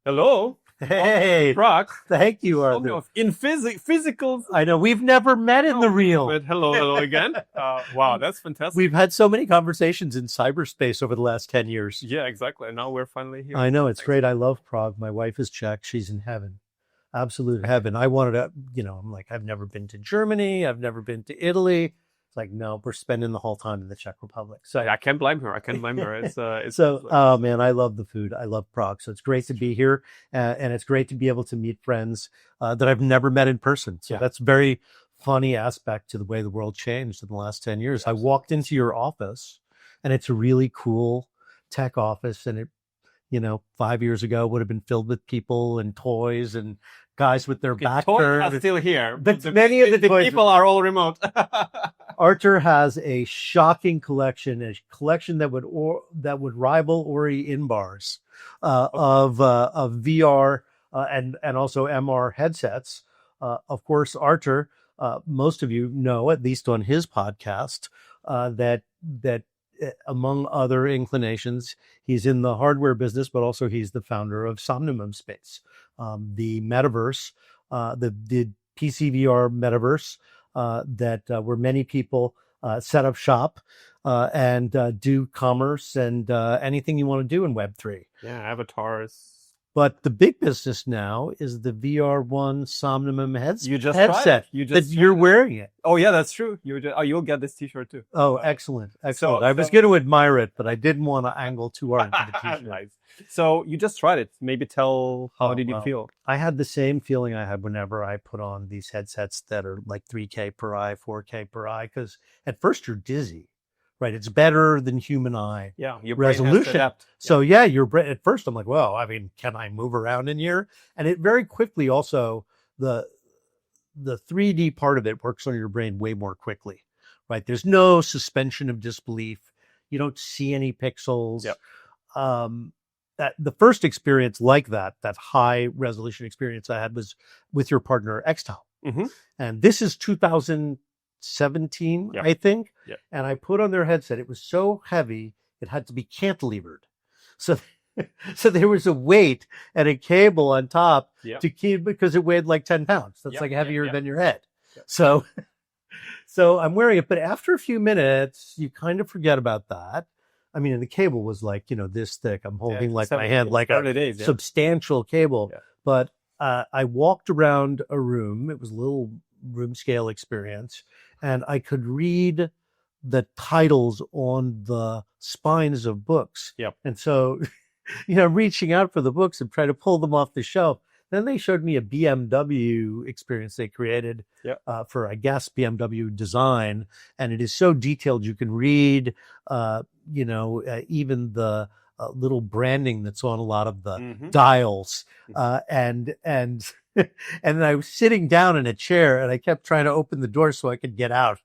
Hello. Hey, Prague. thank you, Arthur. In physical. I know we've never met in the real. But hello again. Wow, that's fantastic. We've had so many conversations in cyberspace over the last 10 years. Yeah, exactly. And now we're finally here. I know, it's great. I love Prague. My wife is Czech. She's in heaven. Absolute heaven. I wanted to, I'm like, I've never been to Germany. I've never been to Italy. It's like, no, we're spending the whole time in the Czech Republic. So I can't blame her. It's so, oh man, I love the food. I love Prague. So it's great to be here. And it's great to be able to meet friends that I've never met in person. So that's a very funny aspect to the way the world changed in the last 10 years. Yes. I walked into your office and it's a really cool tech office. And it, 5 years ago would have been filled with people and toys and guys with their back turned. Toys are still here. But many of the toys, people are all remote. Arthur has a shocking collection, a collection that would rival Ori Inbar's of VR and also MR headsets. Of course, Arthur, most of you know, at least on his podcast, that among other inclinations, he's in the hardware business, but also he's the founder of Somnium Space, the metaverse, the PCVR metaverse. Where many people set up shop and do commerce and anything you want to do in Web3. Yeah, avatars. But the big business now is the VR1 Somnium headset. You're wearing it. Oh yeah, that's true. You'll get this T-shirt too. Oh, excellent. I was going to admire it, but I didn't want to angle too hard into the T-shirt. Nice. So you just tried it. Maybe tell how did you feel? I had the same feeling I had whenever I put on these headsets that are like 3K per eye, 4K per eye, because at first you're dizzy. Right, it's better than human eye your resolution. So your brain. At first, I'm like, well, can I move around in here? And it very quickly also the 3D part of it works on your brain way more quickly. Right, there's no suspension of disbelief. You don't see any pixels. Yep. That the first experience like that high resolution experience I had was with your partner Xtal, and this is 2017, I think. Yep. And I put on their headset. It was so heavy, it had to be cantilevered. So there was a weight and a cable on top to keep, because it weighed like 10 pounds. That's like heavier than your head. Yep. So I'm wearing it. But after a few minutes, you kind of forget about that. And the cable was like, this thick. I'm holding my hand like a substantial cable. Yeah. But I walked around a room. It was a little room scale experience. And I could read the titles on the spines of books. Yep. And so, reaching out for the books and trying to pull them off the shelf. Then they showed me a BMW experience they created for, I guess, BMW design. And it is so detailed. You can read, even the little branding that's on a lot of the dials. And then I was sitting down in a chair and I kept trying to open the door so I could get out.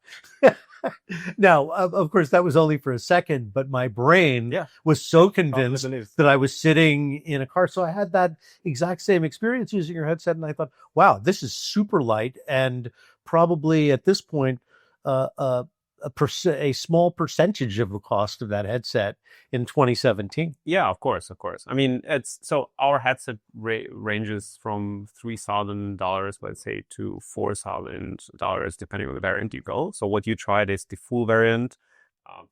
Now, of course, that was only for a second, but my brain was so convinced that I was sitting in a car. So I had that exact same experience using your headset. And I thought, wow, this is super light. And probably at this point, a small percentage of the cost of that headset in 2017. Yeah, of course. Our headset ranges from $3,000, let's say, to $4,000, depending on the variant you go. So what you tried is the full variant,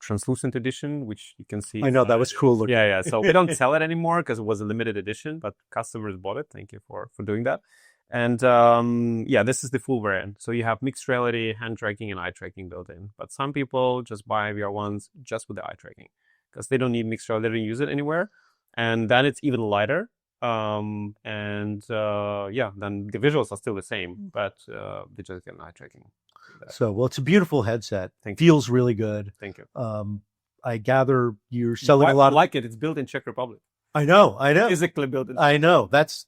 translucent edition, which you can see. I know, that was cool looking. Yeah. So we don't sell it anymore because it was a limited edition, but customers bought it. Thank you for doing that. And this is the full variant. So you have mixed reality, hand tracking, and eye tracking built in. But some people just buy VR1s just with the eye tracking because they don't need mixed reality. They don't use it anywhere. And then it's even lighter. Then the visuals are still the same, but they just get an eye tracking. So, it's a beautiful headset. Feels really good. Thank you. I gather you're selling a lot. I like it. It's built in Czech Republic. I know. Physically built in. I know. That's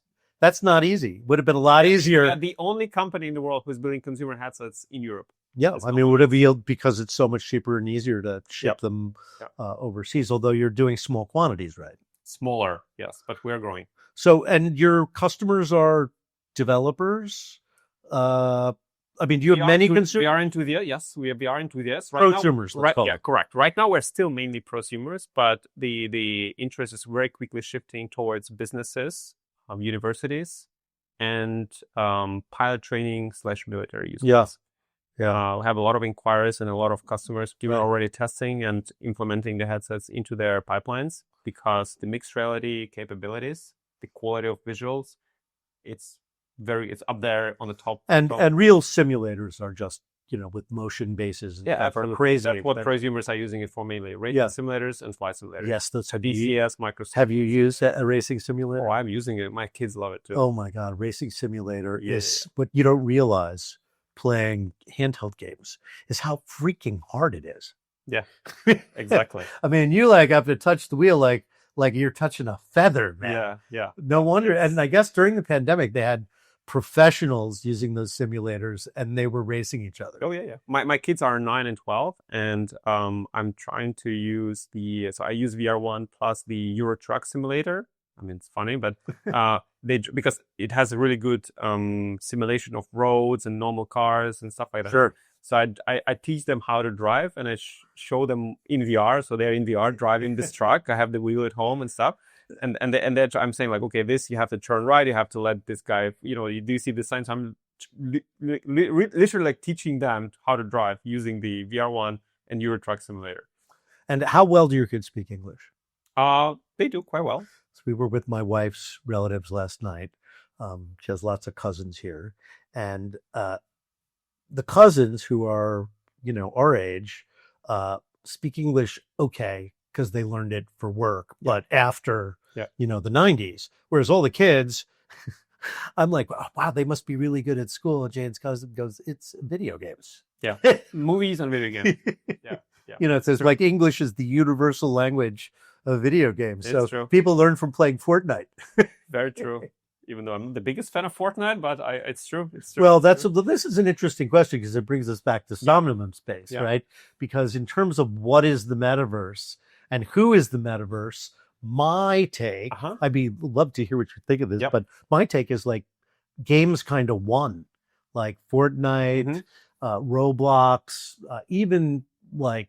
not easy. Would have been a lot easier. Yeah, the only company in the world who's building consumer headsets in Europe. Yeah, it would have been because it's so much cheaper and easier to ship them overseas, although you're doing small quantities, right? Smaller, yes, but we're growing. So, and your customers are developers? Do you have many consumers? We are enthusiasts. We are enthusiasts. Prosumers, let's call it. Yeah, correct. Right now, we're still mainly prosumers, but the interest is very quickly shifting towards businesses universities and pilot training / military use Yeah. cases. Yeah. We have a lot of inquiries and a lot of customers Right. already testing and implementing the headsets into their pipelines because the mixed reality capabilities, the quality of visuals, it's up there on the top. And real simulators are just, with motion bases. Yeah, are absolutely. crazy. That's what prosumers are using it for mainly. Racing simulators and flight simulators. Yes, those DCS, Microsoft. Have you used a racing simulator? Oh, I'm using it. My kids love it too. Oh my God, racing simulator is what you don't realize playing handheld games is how freaking hard it is. Yeah, exactly. I mean, you have to touch the wheel like you're touching a feather, man. Yeah. No wonder. And I guess during the pandemic, they had professionals using those simulators and they were racing each other. Oh yeah. My kids are 9 and 12, and I'm trying to use so I use VR1 plus the Euro Truck Simulator. I mean, it's funny, but because it has a really good simulation of roads and normal cars and stuff like that. Sure. So I teach them how to drive, and I show them in VR. So they're in VR driving this truck. I have the wheel at home and stuff. And I'm saying like, okay, this you have to turn right. You have to let this guy. You do see the signs. I'm literally like teaching them how to drive using the VR1 and Euro Truck Simulator. And how well do your kids speak English? They do quite well. So we were with my wife's relatives last night. She has lots of cousins here, and the cousins who are, our age, speak English okay because they learned it for work, but after, the 90s. Whereas all the kids, I'm like, wow, they must be really good at school. And Jane's cousin goes, it's video games. Yeah, movies and video games. Yeah. It says like English is the universal language of video games. It's true. People learn from playing Fortnite. Very true. Even though I'm not the biggest fan of Fortnite, but it's true. Well, this is an interesting question because it brings us back to Somnium Space, right? Because in terms of what is the metaverse and who is the metaverse, my take, I'd love to hear what you think of this, but my take is like games kind of won, like Fortnite, Roblox, even like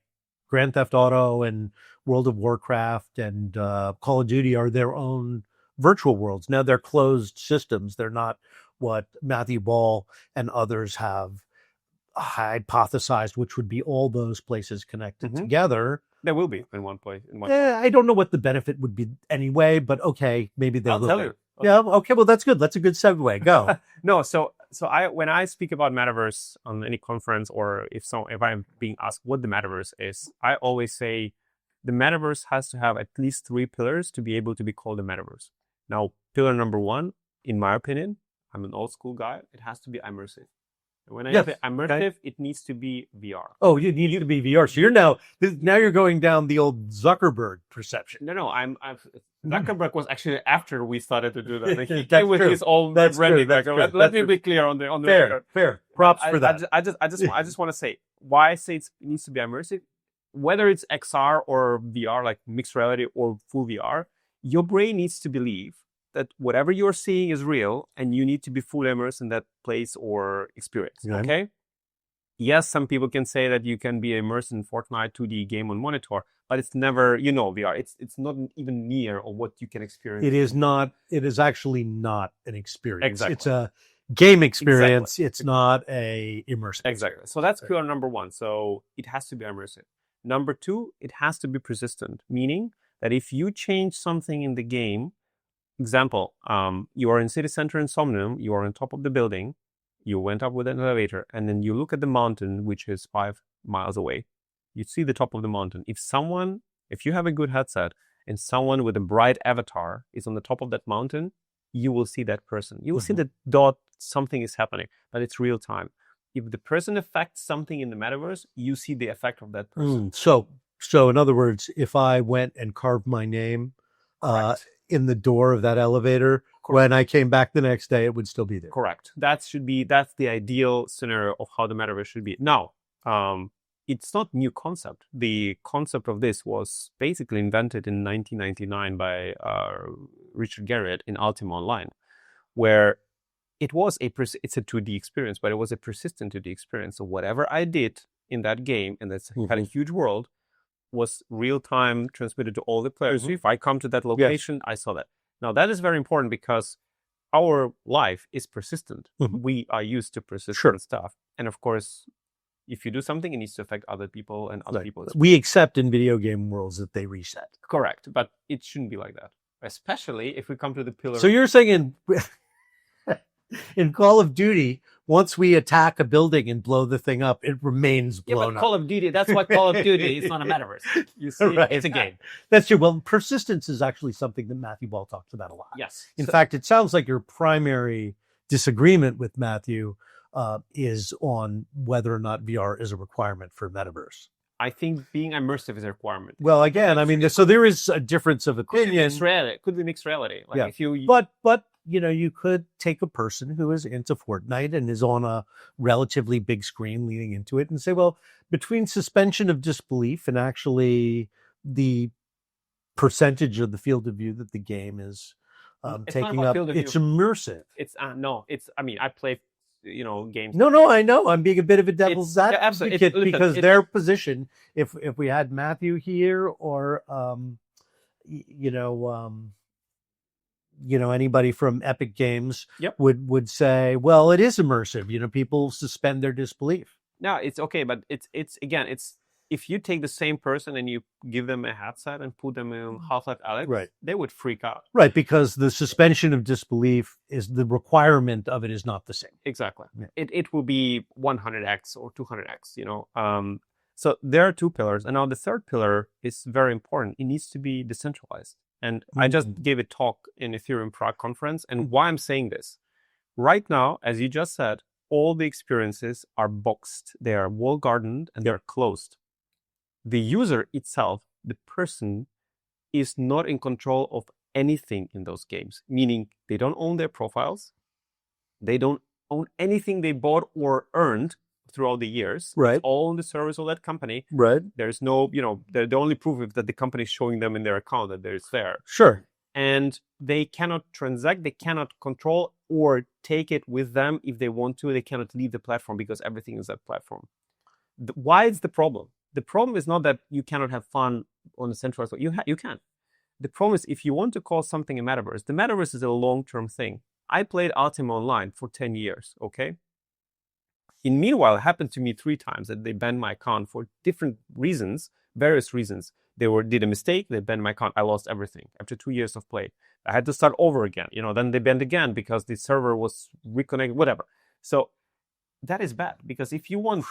Grand Theft Auto and World of Warcraft and Call of Duty are their own virtual worlds. Now they're closed systems. They're not what Matthew Ball and others have hypothesized, which would be all those places connected together. There will be in one place. I don't know what the benefit would be anyway, but okay, maybe they'll tell you. Okay. Yeah, okay, well that's good. That's a good segue. Go. No, so when I speak about metaverse on any conference, or if I'm being asked what the metaverse is, I always say the metaverse has to have at least 3 pillars to be able to be called a metaverse. Now, pillar number 1, in my opinion, I'm an old school guy, it has to be immersive. And when I say immersive, it needs to be VR. Oh, you need to be VR. So you're going down the old Zuckerberg perception. No, Zuckerberg was actually after we started to do that. He came with his old branding. Let me be clear on the fair. Props for that. I just want to say why I say it needs to be immersive. Whether it's XR or VR, like mixed reality or full VR, your brain needs to believe that whatever you're seeing is real, and you need to be fully immersed in that place or experience. Okay? Yes, some people can say that you can be immersed in Fortnite 2D game on monitor, but it's never, VR. It's not even near of what you can experience. It is not. It is actually not an experience. Exactly. It's a game experience. Exactly. It's not a immersive. Exactly. So that's pillar number 1. So it has to be immersive. Number 2, it has to be persistent, meaning that if you change something in the game, example, you are in city center in Somnium, you are on top of the building, you went up with an elevator, and then you look at the mountain, which is 5 miles away. You see the top of the mountain. If you have a good headset and someone with a bright avatar is on the top of that mountain, you will see that person. You will see the dot, something is happening, but it's real time. If the person affects something in the metaverse, you see the effect of that person. So in other words, if I went and carved my name in the door of that elevator, when I came back the next day, it would still be there. Correct. That's the ideal scenario of how the metaverse should be. Now, it's not new concept. The concept of this was basically invented in 1999 by Richard Garriott in Ultima Online, where it's a 2D experience, but it was a persistent 2D experience. So whatever I did in that game, and that's had a huge world, was real time transmitted to all the players. So if I come to that location, I saw that. Now that is very important because our life is persistent. Mhm. We are used to persistent Sure. stuff. And of course, if you do something, it needs to affect other people and other Right. people's. We accept in video game worlds that they reset. Correct. But it shouldn't be like that. Especially if we come to the pillar. So you're saying in Call of Duty, once we attack a building and blow the thing up, it remains Yeah, blown but up. Call of Duty, that's why Call of Duty is not a metaverse. You see, Right. it's a game. That's true. Well, persistence is actually something that Matthew Ball talks about a lot. Yes. In fact, it sounds like your primary disagreement with Matthew is on whether or not VR is a requirement for metaverse. I think being immersive is a requirement. Well, again, I mean, so there is a difference of opinion. Could be mixed reality. Like Yeah. if you, But you know, you could take a person who is into Fortnite and is on a relatively big screen leading into it and say, well, between suspension of disbelief and actually the percentage of the field of view that the game is It's not taking about up, field of it's view. immersive. it's no, it's. I mean, I play, games. No, I know. I'm being a bit of a devil's It's- yeah, absolutely. advocate Listen, because it's- their position, if we had Matthew here or anybody from Epic Games Yep. would say, well, it is immersive. You know, people suspend their disbelief. No, it's okay, but it's again, it's if you take the same person and you give them a headset and put them in Half-Life Alyx, Right. they would freak out. Right, because the suspension of disbelief is the requirement of it is not the same. Exactly. Yeah. It will be 100x or 200x. So there are two pillars, and now the third pillar is very important. It needs to be decentralized. And I just gave a talk in Ethereum Prague conference, and why I'm saying this right now, as you just said, all the experiences are boxed, they are walled gardened, and they're closed. The user itself, the person, is not in control of anything in those games, meaning they don't own their profiles, they don't own anything they bought or earned throughout the years. Right. It's all in the service of that company. Right. There's no, the only proof is that the company is showing them in their account that it's there. Sure. And they cannot transact, they cannot control or take it with them if they want to. They cannot leave the platform because everything is that platform. Why is the problem? The problem is not that you cannot have fun on a centralized way. You can. The problem is if you want to call something a metaverse, the metaverse is a long-term thing. I played Ultima Online for 10 years, okay? In meanwhile, it happened to me 3 times that they banned my account for different reasons, various reasons. They did a mistake, they banned my account, I lost everything after 2 years of play. I had to start over again, then they banned again because the server was reconnected, whatever. So that is bad because if you want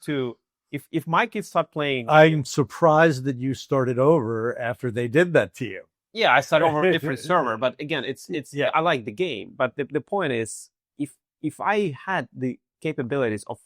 to, if my kids start playing, I'm surprised that you started over after they did that to you. Yeah, I started over a different server, but again, it's Yeah. I like the game, but the point is, if I had the capabilities of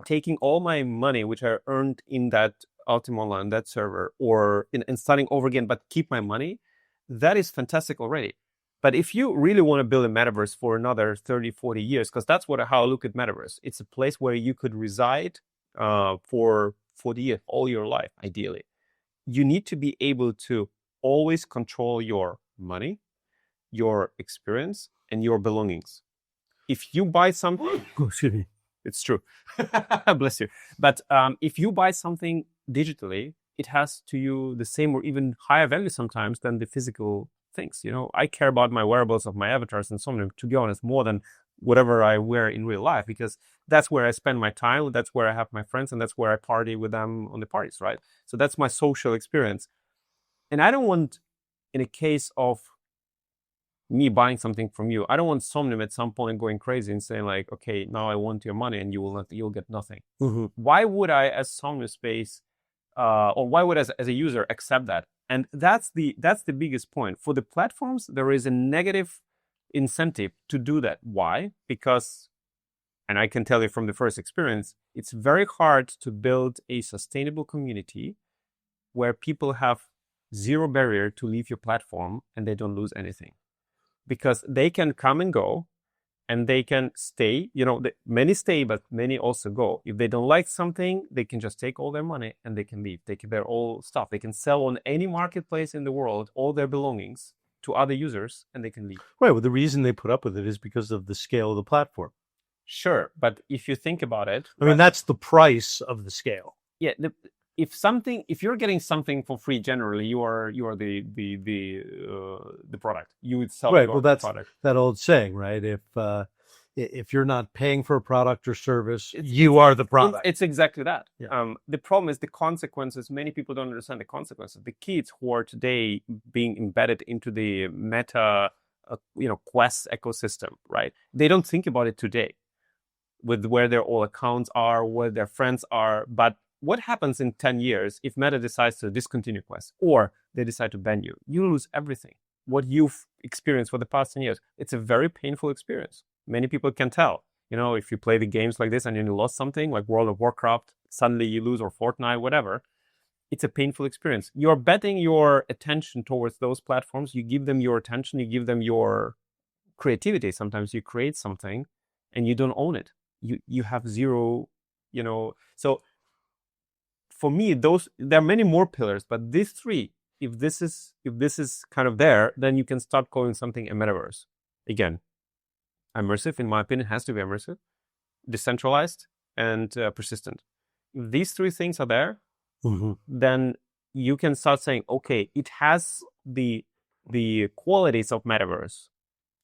taking all my money which I earned in that Ultima Online, that server, or in starting over again, but keep my money, that is fantastic already. But if you really want to build a metaverse for another 30, 40 years, because that's how I look at metaverse, it's a place where you could reside for 40 years, all your life, ideally. You need to be able to always control your money, your experience, and your belongings. If you buy something, Excuse me. it's true. Bless you. But if you buy something digitally, it has to you the same or even higher value sometimes than the physical things. I care about my wearables of my avatars and Somnium, to be honest, more than whatever I wear in real life, because that's where I spend my time, that's where I have my friends, and that's where I party with them on the parties, right? So that's my social experience. And I don't want, in a case of me buying something from you, I don't want Somnium at some point going crazy and saying like, okay, now I want your money and you'll get nothing. Mm-hmm. Why would I, as Somnium Space, or why would as a user accept that? And that's the biggest point. For the platforms, there is a negative incentive to do that. Why? Because, and I can tell you from the first experience, it's very hard to build a sustainable community where people have zero barrier to leave your platform and they don't lose anything. Because they can come and go and they can stay. Many stay, but many also go. If they don't like something, they can just take all their money and they can leave. They can their all stuff. They can sell on any marketplace in the world all their belongings to other users and they can leave. Right. Well, the reason they put up with it is because of the scale of the platform. Sure, but if you think about it, I mean, that's the price of the scale. Yeah, if you're getting something for free, generally you are the product. You would sell Right. your Well, that's product. that old saying, right? If you're not paying for a product or service, you are the product. It's exactly that. Yeah. The problem is the consequences. Many people don't understand the consequences. The kids who are today being embedded into the Meta, Quest ecosystem, right? They don't think about it today, with where their all accounts are, where their friends are. But what happens in 10 years if Meta decides to discontinue Quest or they decide to ban you? You lose everything. What you've experienced for the past 10 years. It's a very painful experience. Many people can tell. If you play the games like this and you lost something like World of Warcraft, suddenly you lose, or Fortnite, whatever. It's a painful experience. You're betting your attention towards those platforms. You give them your attention. You give them your creativity. Sometimes you create something and you don't own it. You have zero, So for me, there are many more pillars, but these three, if this is kind of there, then you can start calling something a metaverse. Again, immersive, in my opinion, has to be immersive, decentralized, and persistent. If these three things are there, then you can start saying, okay, it has the qualities of metaverse,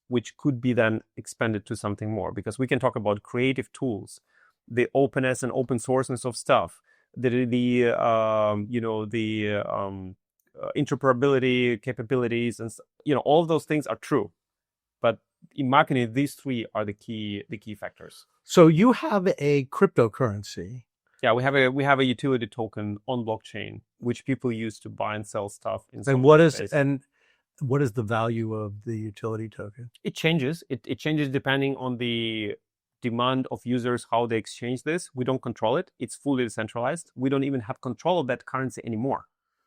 which could be then expanded to something more, because we can talk about creative tools, the openness and open sourceness of stuff, the interoperability capabilities, and all of those things are true. But in marketing, these three are the key factors. So you have a cryptocurrency. Yeah, we have a utility token on blockchain, which people use to buy and sell stuff. And what is the value of the utility token? It changes. It changes depending on the demand of users, how they exchange this. We don't control it. It's fully decentralized. We don't even have control of that currency anymore.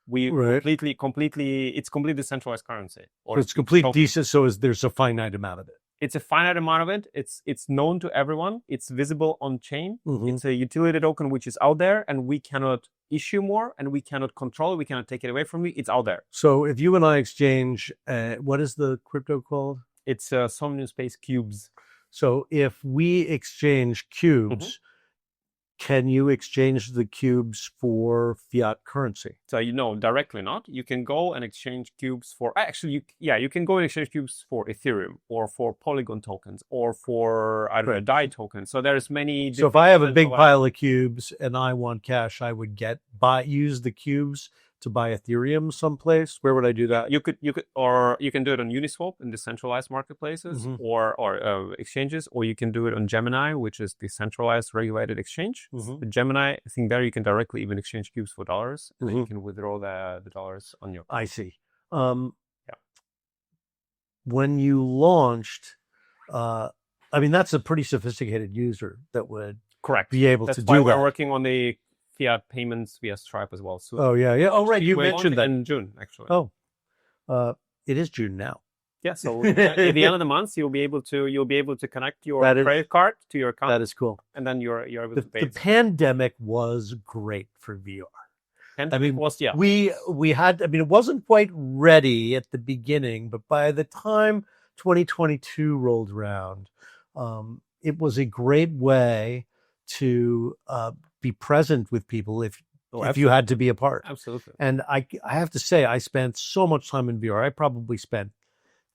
It's completely decentralized currency. Or it's complete decent. So there's a finite amount of it. It's a finite amount of it. It's known to everyone. It's visible on chain. It's a utility token which is out there, and we cannot issue more, and we cannot control it. We cannot take it away from you. It's out there. So if you and I exchange, what is the crypto called? It's Somnium Space cubes. So if we exchange cubes, can you exchange the cubes for fiat currency? So directly not. You can go and exchange cubes for you can go and exchange cubes for Ethereum or for Polygon tokens or for DAI tokens. So there's many. So if I have a big pile of cubes and I want cash, I would use the cubes to buy Ethereum someplace. Where would I do that? You can do it on Uniswap in decentralized marketplaces or exchanges, or you can do it on Gemini, which is the centralized regulated exchange. With Gemini, I think there you can directly even exchange cubes for dollars, and then you can withdraw the dollars on your. I see. When you launched, that's a pretty sophisticated user that would be able to do that. That's why we're working on the fiat payments via Stripe as well. So Oh, right. You mentioned that in June, actually. It is June now. Yeah. So at the end of the month, you'll be able to connect your credit card to your account. That is cool. And then you're able to pay. The pandemic was great for VR. We had. It wasn't quite ready at the beginning, but by the time 2022 rolled around, it was a great way to be present with people if you had to be a part. Absolutely. And I have to say, I spent so much time in VR. I probably spent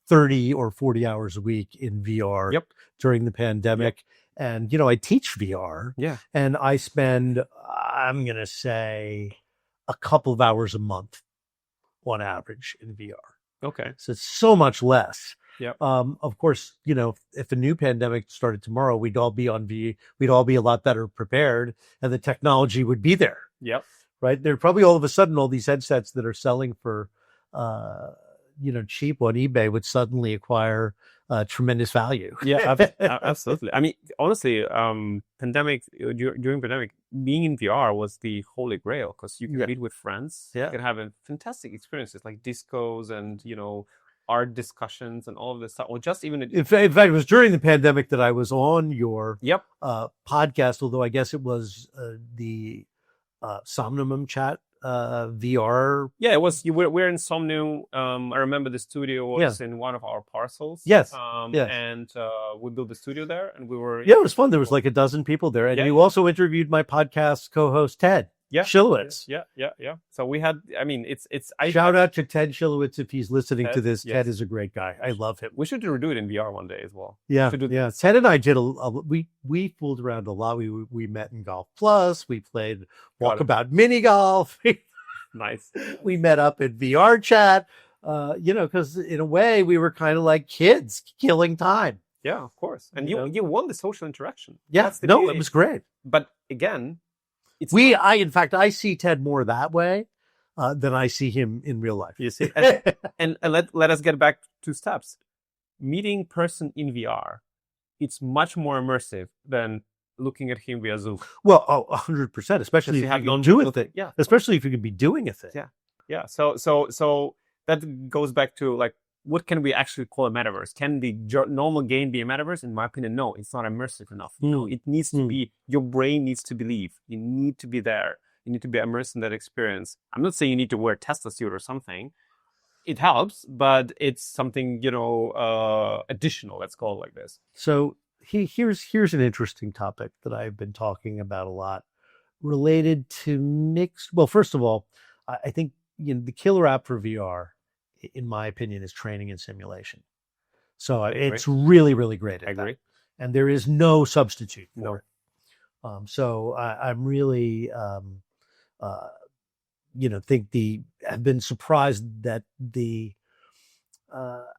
30 or 40 hours a week in VR during the pandemic. And, I teach VR. Yeah. And I spend, I'm going to say, a couple of hours a month on average in VR. Okay. So it's so much less. Yep. Of course, if a new pandemic started tomorrow, we'd all be a lot better prepared, and the technology would be there. Yep. Right. There'd probably all of a sudden all these headsets that are selling for, cheap on eBay would suddenly acquire tremendous value. Yeah, absolutely. Honestly, during pandemic, being in VR was the holy grail, because you can meet with friends. Yeah. You can have fantastic experiences like discos and, art discussions and all of this stuff, or just even. In fact, it was during the pandemic that I was on your podcast, although I guess it was the Somnium Chat VR. Yeah, it was. We're in Somnium. I remember the studio was in one of our parcels. Yes. And we built the studio there, and we were. Yeah, it was fun. There was like a dozen people there, and you also interviewed my podcast co-host Ted. Yeah. Shilowitz. Yeah. So we had, I mean, Shout out to Ted Shilowitz if he's listening to Ted, this. yes. Ted is a great guy. I love him. We should do it in VR one day as well. Yeah, Should do yeah. this. Ted and I did we fooled around a lot. We met in Golf Plus. We played Walkabout Mini Golf. Nice. We met up in VR chat. Because in a way we were kind of like kids killing time. Yeah, of course. And you want the social interaction. Yeah, it was great. But again, in fact, I see Ted more that way than I see him in real life. You see, and let us get back 2 steps. Meeting person in VR, it's much more immersive than looking at him via Zoom. Well, 100%, especially if you can do a thing. Yeah, especially if you can be doing a thing. Yeah. So that goes back to like, what can we actually call a metaverse? Can the normal game be a metaverse? In my opinion, no, it's not immersive enough. No, it needs to be, your brain needs to believe. You need to be there. You need to be immersed in that experience. I'm not saying you need to wear a Tesla suit or something. It helps, but it's something, additional, let's call it like this. So here's an interesting topic that I've been talking about a lot related to mixed. Well, first of all, I think the killer app for VR, in my opinion, is training and simulation. So it's really, really great. I agree. And there is no substitute for it. So I'm really, I've been surprised that the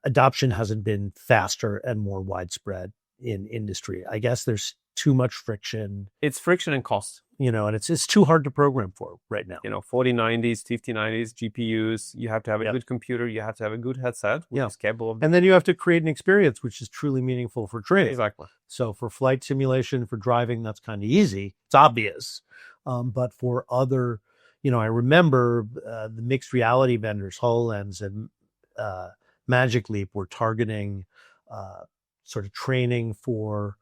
adoption hasn't been faster and more widespread in industry. I guess there's too much friction. It's friction and cost. And it's too hard to program for right now. 4090s, 5090s, GPUs. You have to have a good computer. You have to have a good headset, which is capable of. And then you have to create an experience which is truly meaningful for training. Exactly. So for flight simulation, for driving, that's kind of easy. It's obvious. But for other, I remember the mixed reality vendors, HoloLens and Magic Leap, were targeting sort of training for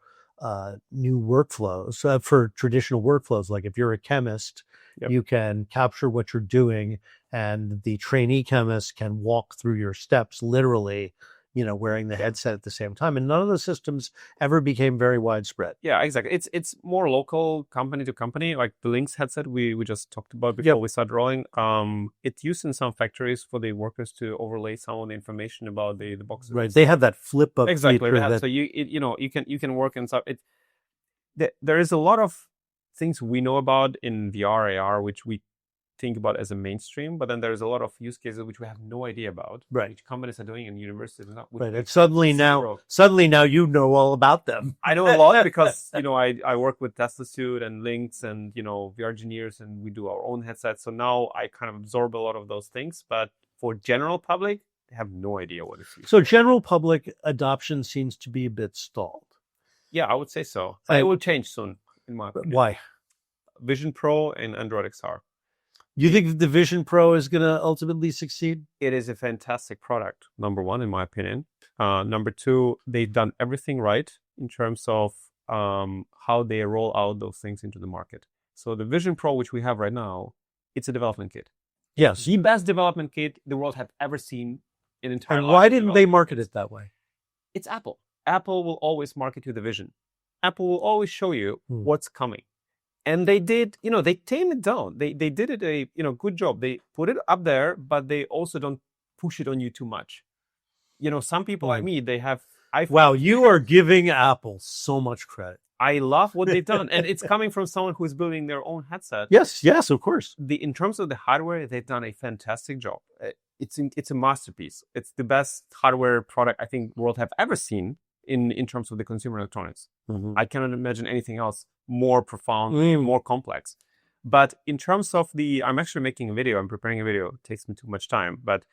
new workflows, for traditional workflows. Like if you're a chemist, you can capture what you're doing, and the trainee chemist can walk through your steps literally, wearing the headset at the same time. And none of the systems ever became very widespread. Yeah, exactly. It's more local, company to company. Like the Lynx headset we just talked about before we started rolling. It's used in some factories for the workers to overlay some of the information about the boxes. Right. They have that flip up exactly feature. So you can work in stuff. There is a lot of things we know about in VR, AR, which we think about as a mainstream, but then there's a lot of use cases which we have no idea about, which companies are doing in universities. And suddenly now you know all about them. I know a lot because I work with Tesla Suit and Lynx and VR engineers, and we do our own headsets. So now I kind of absorb a lot of those things, but for general public, they have no idea what it is. So general public adoption seems to be a bit stalled. Yeah, I would say so. It will change soon, in my opinion. Why? Vision Pro and Android XR. You think the Vision Pro is going to ultimately succeed? It is a fantastic product, number one, in my opinion. Number two, they've done everything right in terms of how they roll out those things into the market. So the Vision Pro, which we have right now, it's a development kit. Yes. The best development kit the world have ever seen in entire life. And why didn't they market it that way? It's Apple. Apple will always market you the vision. Apple will always show you what's coming. And they did, they tamed it down. They did it a good job. They put it up there, but they also don't push it on you too much. Some people like me, they have. Wow, you are giving Apple so much credit. I love what they've done, and it's coming from someone who is building their own headset. Yes, of course. In terms of the hardware, they've done a fantastic job. It's a masterpiece. It's the best hardware product I think the world have ever seen in terms of the consumer electronics. Mm-hmm. I cannot imagine anything else more profound, more complex. But in terms of I'm actually making a video. I'm preparing a video. It takes me too much time, but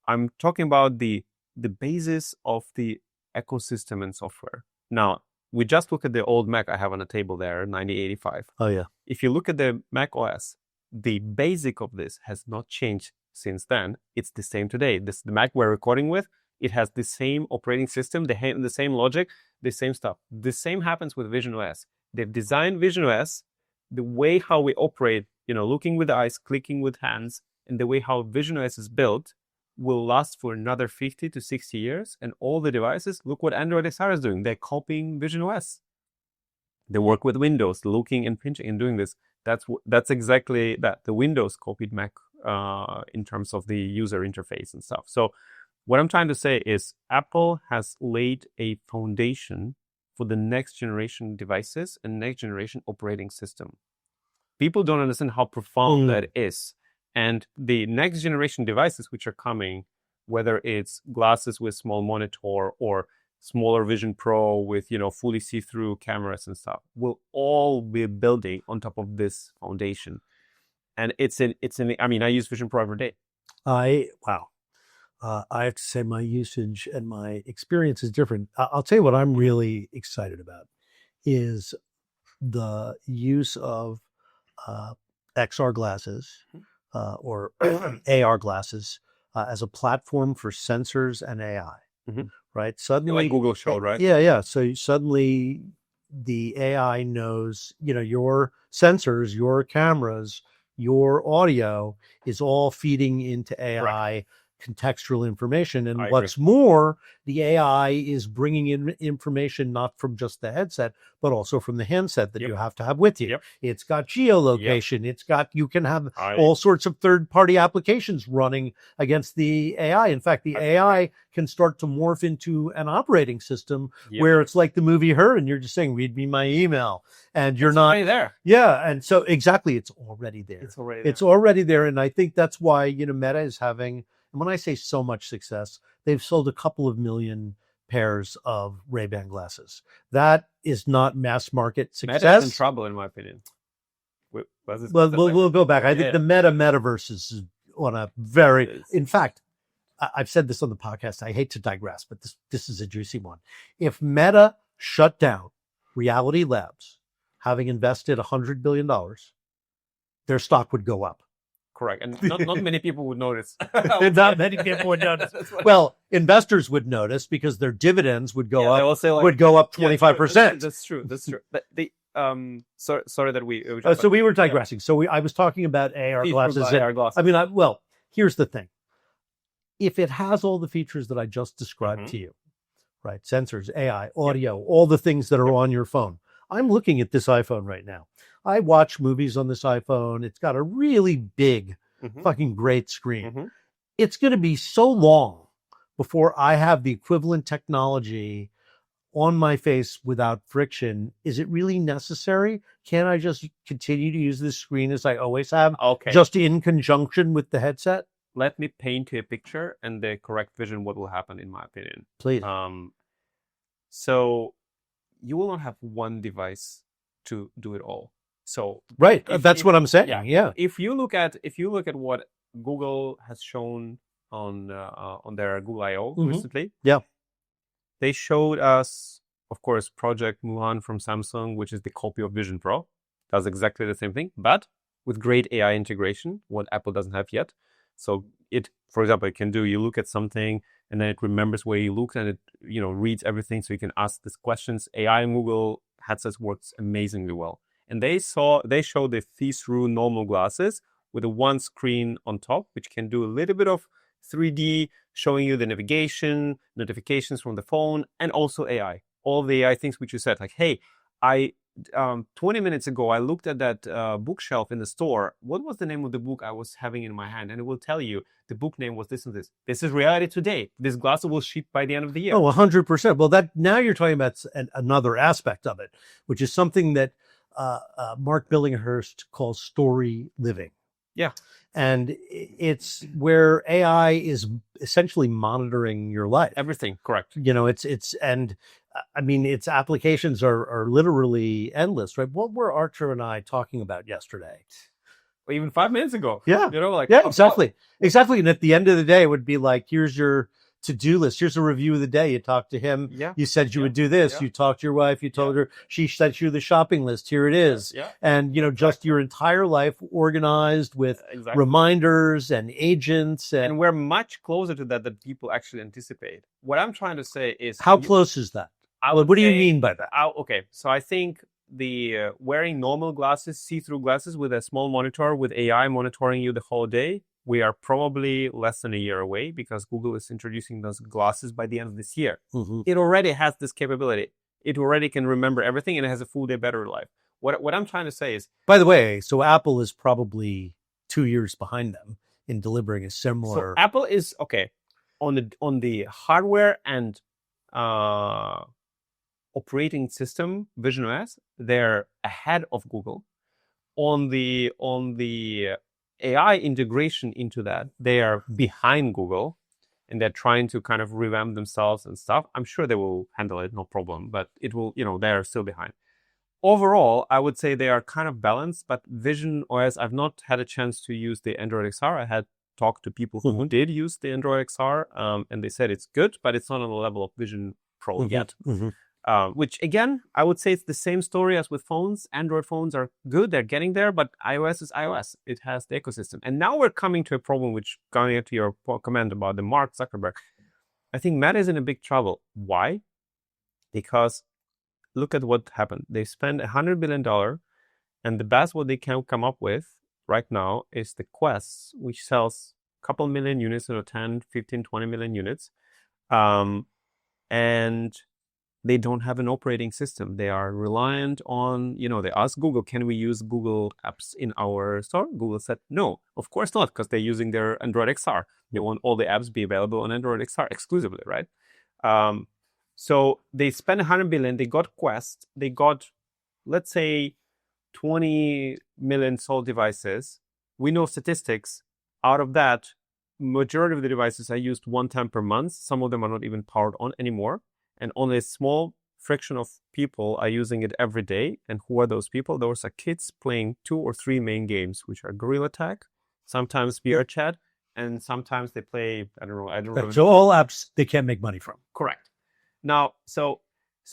I'm talking about the basis of the ecosystem and software. Now, we just look at the old Mac I have on the table there, 9085. Oh yeah. If you look at the Mac OS, the basic of this has not changed since then. It's the same today. The Mac we're recording with, it has the same operating system, the same logic, the same stuff. The same happens with Vision OS. They've designed Vision OS, the way how we operate, looking with eyes, clicking with hands, and the way how Vision OS is built will last for another 50 to 60 years. And all the devices, look what Android XR is doing. They're copying Vision OS. They work with Windows, looking and pinching and doing this. That's exactly that. The Windows copied Mac in terms of the user interface and stuff. So what I'm trying to say is Apple has laid a foundation for the next generation devices and next generation operating system. People don't understand how profound that is. And the next generation devices which are coming, whether it's glasses with small monitor or smaller Vision Pro with, fully see-through cameras and stuff, will all be building on top of this foundation. And I use Vision Pro every day. I have to say my usage and my experience is different. I'll tell you what I'm really excited about is the use of XR glasses or AR glasses as a platform for sensors and AI. Right? Suddenly, like Google showed, right? Yeah. So suddenly the AI knows, your sensors, your cameras, your audio is all feeding into AI. Correct. Contextual information. And what's more, the AI is bringing in information not from just the headset, but also from the handset that you have to have with you. It's got geolocation. It's got, you can have all sorts of third-party applications running against the AI. In fact, the AI can start to morph into an operating system where it's like the movie Her, and you're just saying, read me my email. And you're not already there. Yeah. And so exactly, it's already there. It's already there. And I think that's why, Meta is having, and when I say so much success, they've sold a couple of million pairs of Ray-Ban glasses. That is not mass market success. Meta's in trouble, in my opinion. We'll go back. I think the metaverse is on a very, in fact, I've said this on the podcast. I hate to digress, but this is a juicy one. If Meta shut down Reality Labs, having invested $100 billion, their stock would go up. Correct. And not many people would notice. Not many people would notice. Well, investors would notice because their dividends would go up. They will say would go up 25%. That's true. But sorry that we. So we were digressing. So I was talking about AR glasses. AR glasses. I mean, here's the thing. If it has all the features that I just described to you, right? Sensors, AI, audio, all the things that are on your phone. I'm looking at this iPhone right now. I watch movies on this iPhone. It's got a really big, fucking great screen. It's going to be so long before I have the equivalent technology on my face without friction. Is it really necessary? Can't I just continue to use this screen as I always have, just in conjunction with the headset? Let me paint you a picture and the correct vision what will happen, in my opinion. Please. So you will not have one device to do it all. So that's what I'm saying. Yeah. If you look at what Google has shown on their Google I/O recently, they showed us, of course, Project Muhan from Samsung, which is the copy of Vision Pro, does exactly the same thing, but with great AI integration, what Apple doesn't have yet. So it, for example, it can do, you look at something and then it remembers where you looked and it, reads everything. So you can ask these questions. AI in Google headsets works amazingly well. And they showed the see-through normal glasses with a one screen on top, which can do a little bit of 3D, showing you the navigation, notifications from the phone, and also AI. All the AI things which you said, like, hey, 20 minutes ago, I looked at that bookshelf in the store. What was the name of the book I was having in my hand? And it will tell you the book name was this and this. This is reality today. This glass will ship by the end of the year. Oh, 100%. Well, now you're talking about another aspect of it, which is something that Mark Billinghurst calls story living. Yeah. And it's where AI is essentially monitoring your life. Everything, correct. Its applications are literally endless, right? What were Archer and I talking about yesterday? Well, even 5 minutes ago. Yeah. Exactly. Exactly. And at the end of the day, it would be like, here's your to-do list. Here's a review of the day. You talked to him. Yeah. You said you would do this. Yeah. You talked to your wife. You told her. She sent you the shopping list. Here it is. Yeah. And, just your entire life organized with reminders and agents. And we're much closer to that than people actually anticipate. What I'm trying to say is... How close is that? What do you mean by that? Okay. So I think the wearing normal glasses, see-through glasses with a small monitor, with AI monitoring you the whole day, we are probably less than a year away because Google is introducing those glasses by the end of this year. It already has this capability. it already can remember everything, and it has a full day battery life. What I'm trying to say is, by the way, so Apple is probably 2 years behind them in delivering a so similar. Apple is okay on the hardware and operating system, Vision OS. They're ahead of Google. On the AI integration into that, they are behind Google, and they're trying to kind of revamp themselves and stuff. I'm sure they will handle it, no problem, but it will, they are still behind. Overall, I would say they are kind of balanced, but Vision OS, I've not had a chance to use the Android XR. I had talked to people who did use the Android XR, and they said it's good, but it's not on the level of Vision Pro yet. Which again, I would say it's the same story as with phones. Android phones are good, they're getting there, but iOS is iOS. It has the ecosystem. And now we're coming to a problem, which going into your comment about the Mark Zuckerberg. I think Meta is in a big trouble. Why? Because look at what happened. They spent $100 billion, and the best what they can come up with right now is the Quest, which sells a couple million units, 10, 15, 20 million units. And they don't have an operating system. They are reliant on, they asked Google, can we use Google apps in our store? Google said, no, of course not, because they're using their Android XR. They want all the apps be available on Android XR exclusively, right? So they spent $100 billion. They got Quest. They got, let's say, 20 million sold devices. We know statistics. Out of that, majority of the devices are used one time per month. Some of them are not even powered on anymore. And only a small fraction of people are using it every day. And who are those people? Those are kids playing 2 or 3 main games, which are Gorilla Tag, sometimes VR Chat, and sometimes they play, I don't know. So all apps they can't make money from. Correct. Now, so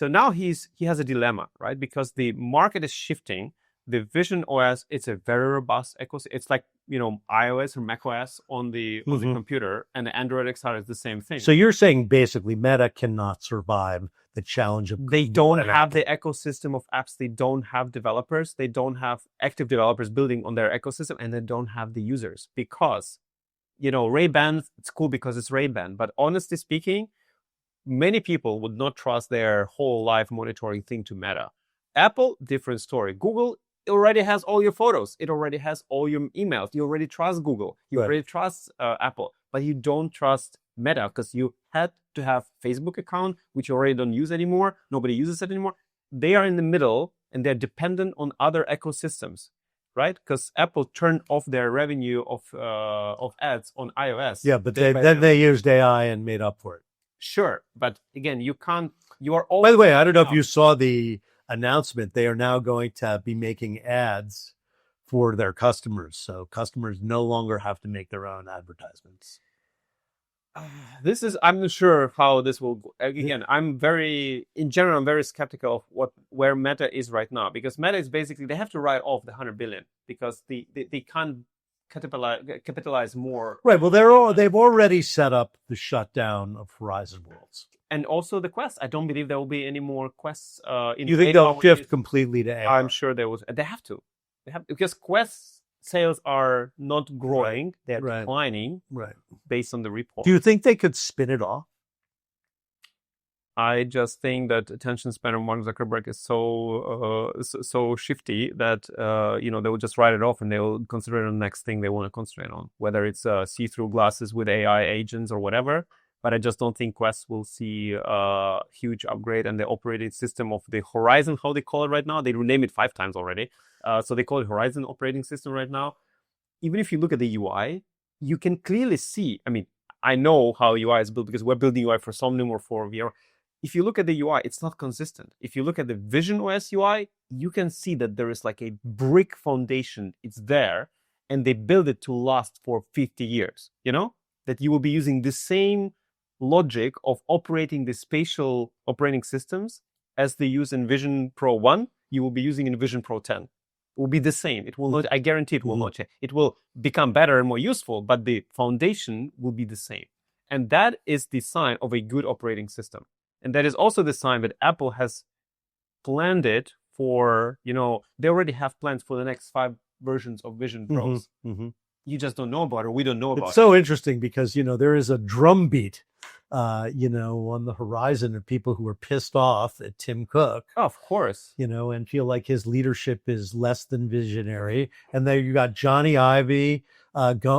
now he has a dilemma, right? Because the market is shifting. The Vision OS, it's a very robust ecosystem. It's like, iOS or macOS on the computer, and the Android XR is the same thing. So you're saying basically Meta cannot survive the challenge of they don't have the ecosystem of apps. They don't have developers. They don't have active developers building on their ecosystem, and they don't have the users because, Ray-Ban, it's cool because it's Ray-Ban. But honestly speaking, many people would not trust their whole life monitoring thing to Meta. Apple, different story. Google, it already has all your photos. It already has all your emails. You already trust Google. You already trust Apple. But you don't trust Meta because you had to have Facebook account, which you already don't use anymore. Nobody uses it anymore. They are in the middle, and they're dependent on other ecosystems, right? Because Apple turned off their revenue of ads on iOS. Yeah, but then they used AI and made up for it. Sure, but again, you are all. By the way, I don't know if you saw the announcement. They are now going to be making ads for their customers. So customers no longer have to make their own advertisements. I'm not sure how this will go. Again, I'm very skeptical of where Meta is right now, because Meta is basically, they have to write off the 100 billion because they can't capitalize more. Right. Well, they've already set up the shutdown of Horizon Worlds. And also the Quest. I don't believe there will be any more Quests. You think they'll shift completely to AR? I'm sure they will. They have to. Because Quest sales are not growing. They're declining. Right. Based on the report. Do you think they could spin it off? I just think that attention span of Mark Zuckerberg is so shifty that they will just write it off and they will consider the next thing they want to concentrate on, whether it's see-through glasses with AI agents or whatever. But I just don't think Quest will see a huge upgrade, and the operating system of the Horizon, how they call it right now, they rename it 5 times already. So they call it Horizon operating system right now. Even if you look at the UI, you can clearly see. I mean, I know how UI is built because we're building UI for Somnium or for VR. If you look at the UI, it's not consistent. If you look at the Vision OS UI, you can see that there is like a brick foundation. It's there, and they build it to last for 50 years. That you will be using the same logic of operating the spatial operating systems as they use in Vision Pro 1, you will be using in Vision Pro 10. It will be the same. It will not, I guarantee it will not change. It will become better and more useful, but the foundation will be the same. And that is the sign of a good operating system. And that is also the sign that Apple has planned it for, they already have plans for the next 5 versions of Vision Pros. You just don't know about it, or we don't know about it. It's so interesting because, there is a drumbeat on the horizon of people who are pissed off at Tim Cook, Oh, of course. and feel like his leadership is less than visionary. And there you got Johnny Ive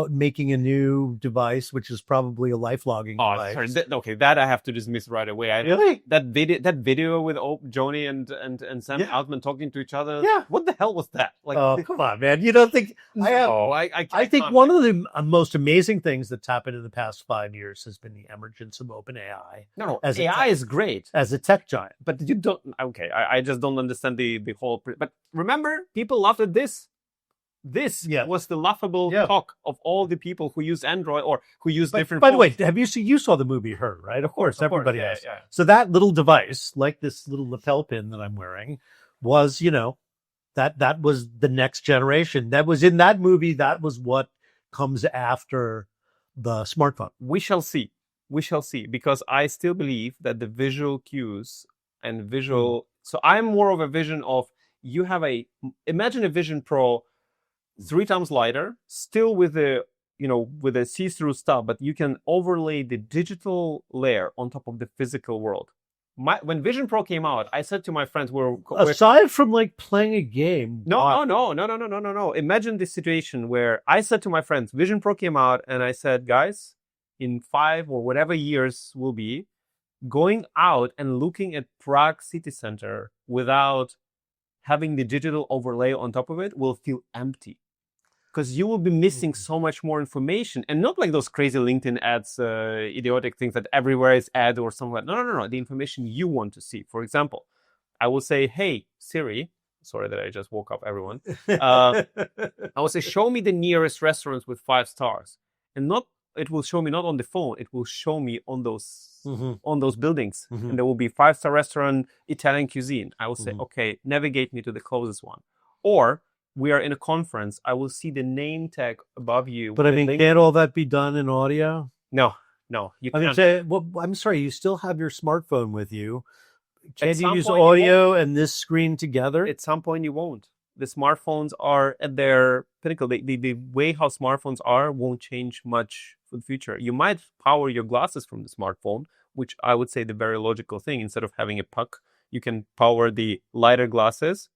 making a new device, which is probably a life logging Oh, device. sorry. That I have to dismiss right away. Really? That video with Joni and Sam Yeah. Altman talking to each other. Yeah. What the hell was that? Like, Oh, come on, man. You don't think I think one of the most amazing things that's happened in the past 5 years has been the emergence of OpenAI no, as a AI is great, as a tech giant. but you don't. Okay, I just don't understand the whole. But remember, people laughed at this. This Yeah. was the laughable Yeah. talk of all the people who use Android or who use different. By the way, phones. you saw the movie Her, right? Of course, everybody yeah, has. yeah. So that little device, like this little lapel pin that I'm wearing, was, that was the next generation. That was in that movie. That was what comes after the smartphone. We shall see. We shall see, because I still believe that the visual cues and visual. So I'm more of a vision of you have imagine a Vision Pro 3 times lighter, still with a see-through stuff, but you can overlay the digital layer on top of the physical world. When Vision Pro came out, I said to my friends, Aside from like playing a game. No. Imagine this situation where I said to my friends, Vision Pro came out, and I said, guys, in 5 or whatever years will be, going out and looking at Prague city center without having the digital overlay on top of it will feel empty. Because you will be missing so much more information, and not like those crazy LinkedIn ads, idiotic things that everywhere is ad or something like that. No. The information you want to see. For example, I will say, hey, Siri, sorry that I just woke up everyone. I will say, show me the nearest restaurants with 5 stars. And it will show me not on the phone, it will show me on those buildings. Mhm. And there will be 5-star restaurant, Italian cuisine. I will say, okay, navigate me to the closest one. Or we are in a conference, I will see the name tag above you. But I mean, can't all that be done in audio? No, you can't. I'm sorry, you still have your smartphone with you. Can't you some use point you audio and this screen together? At some point you won't. The smartphones are at their pinnacle. The way how smartphones are won't change much for the future. You might power your glasses from the smartphone, which I would say the very logical thing. Instead of having a puck, you can power the lighter glasses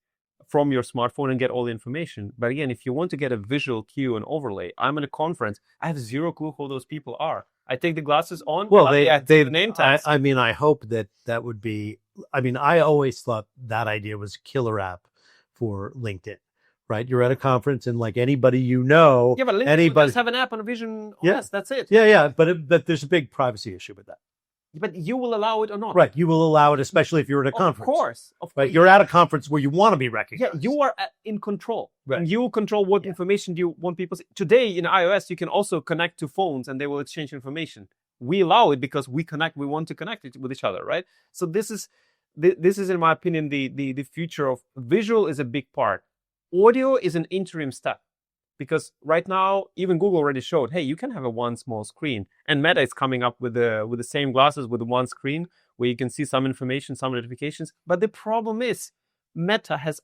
from your smartphone and get all the information. But again, if you want to get a visual cue and overlay, I'm at a conference. I have zero clue who those people are. I take the glasses on. Well, the name tags. I mean, I hope that would be. I mean, I always thought that idea was a killer app for LinkedIn. Right? You're at a conference, and like anybody Yeah, but LinkedIn anybody just have an app on a Vision OS. Yeah. That's it. Yeah, but there's a big privacy issue with that. But you will allow it or not. Right, you will allow it, especially if you're at a conference. Of course. Right, you're at a conference where you want to be recognized. Yeah, you are in control. Right. And you will control what information do you want people to see. Today in iOS, you can also connect to phones and they will exchange information. We allow it because we want to connect it with each other, right? So this is, in my opinion, the future of visual is a big part. Audio is an interim step. Because right now, even Google already showed, hey, you can have a one small screen. And Meta is coming up with the same glasses with one screen where you can see some information, some notifications. But the problem is Meta has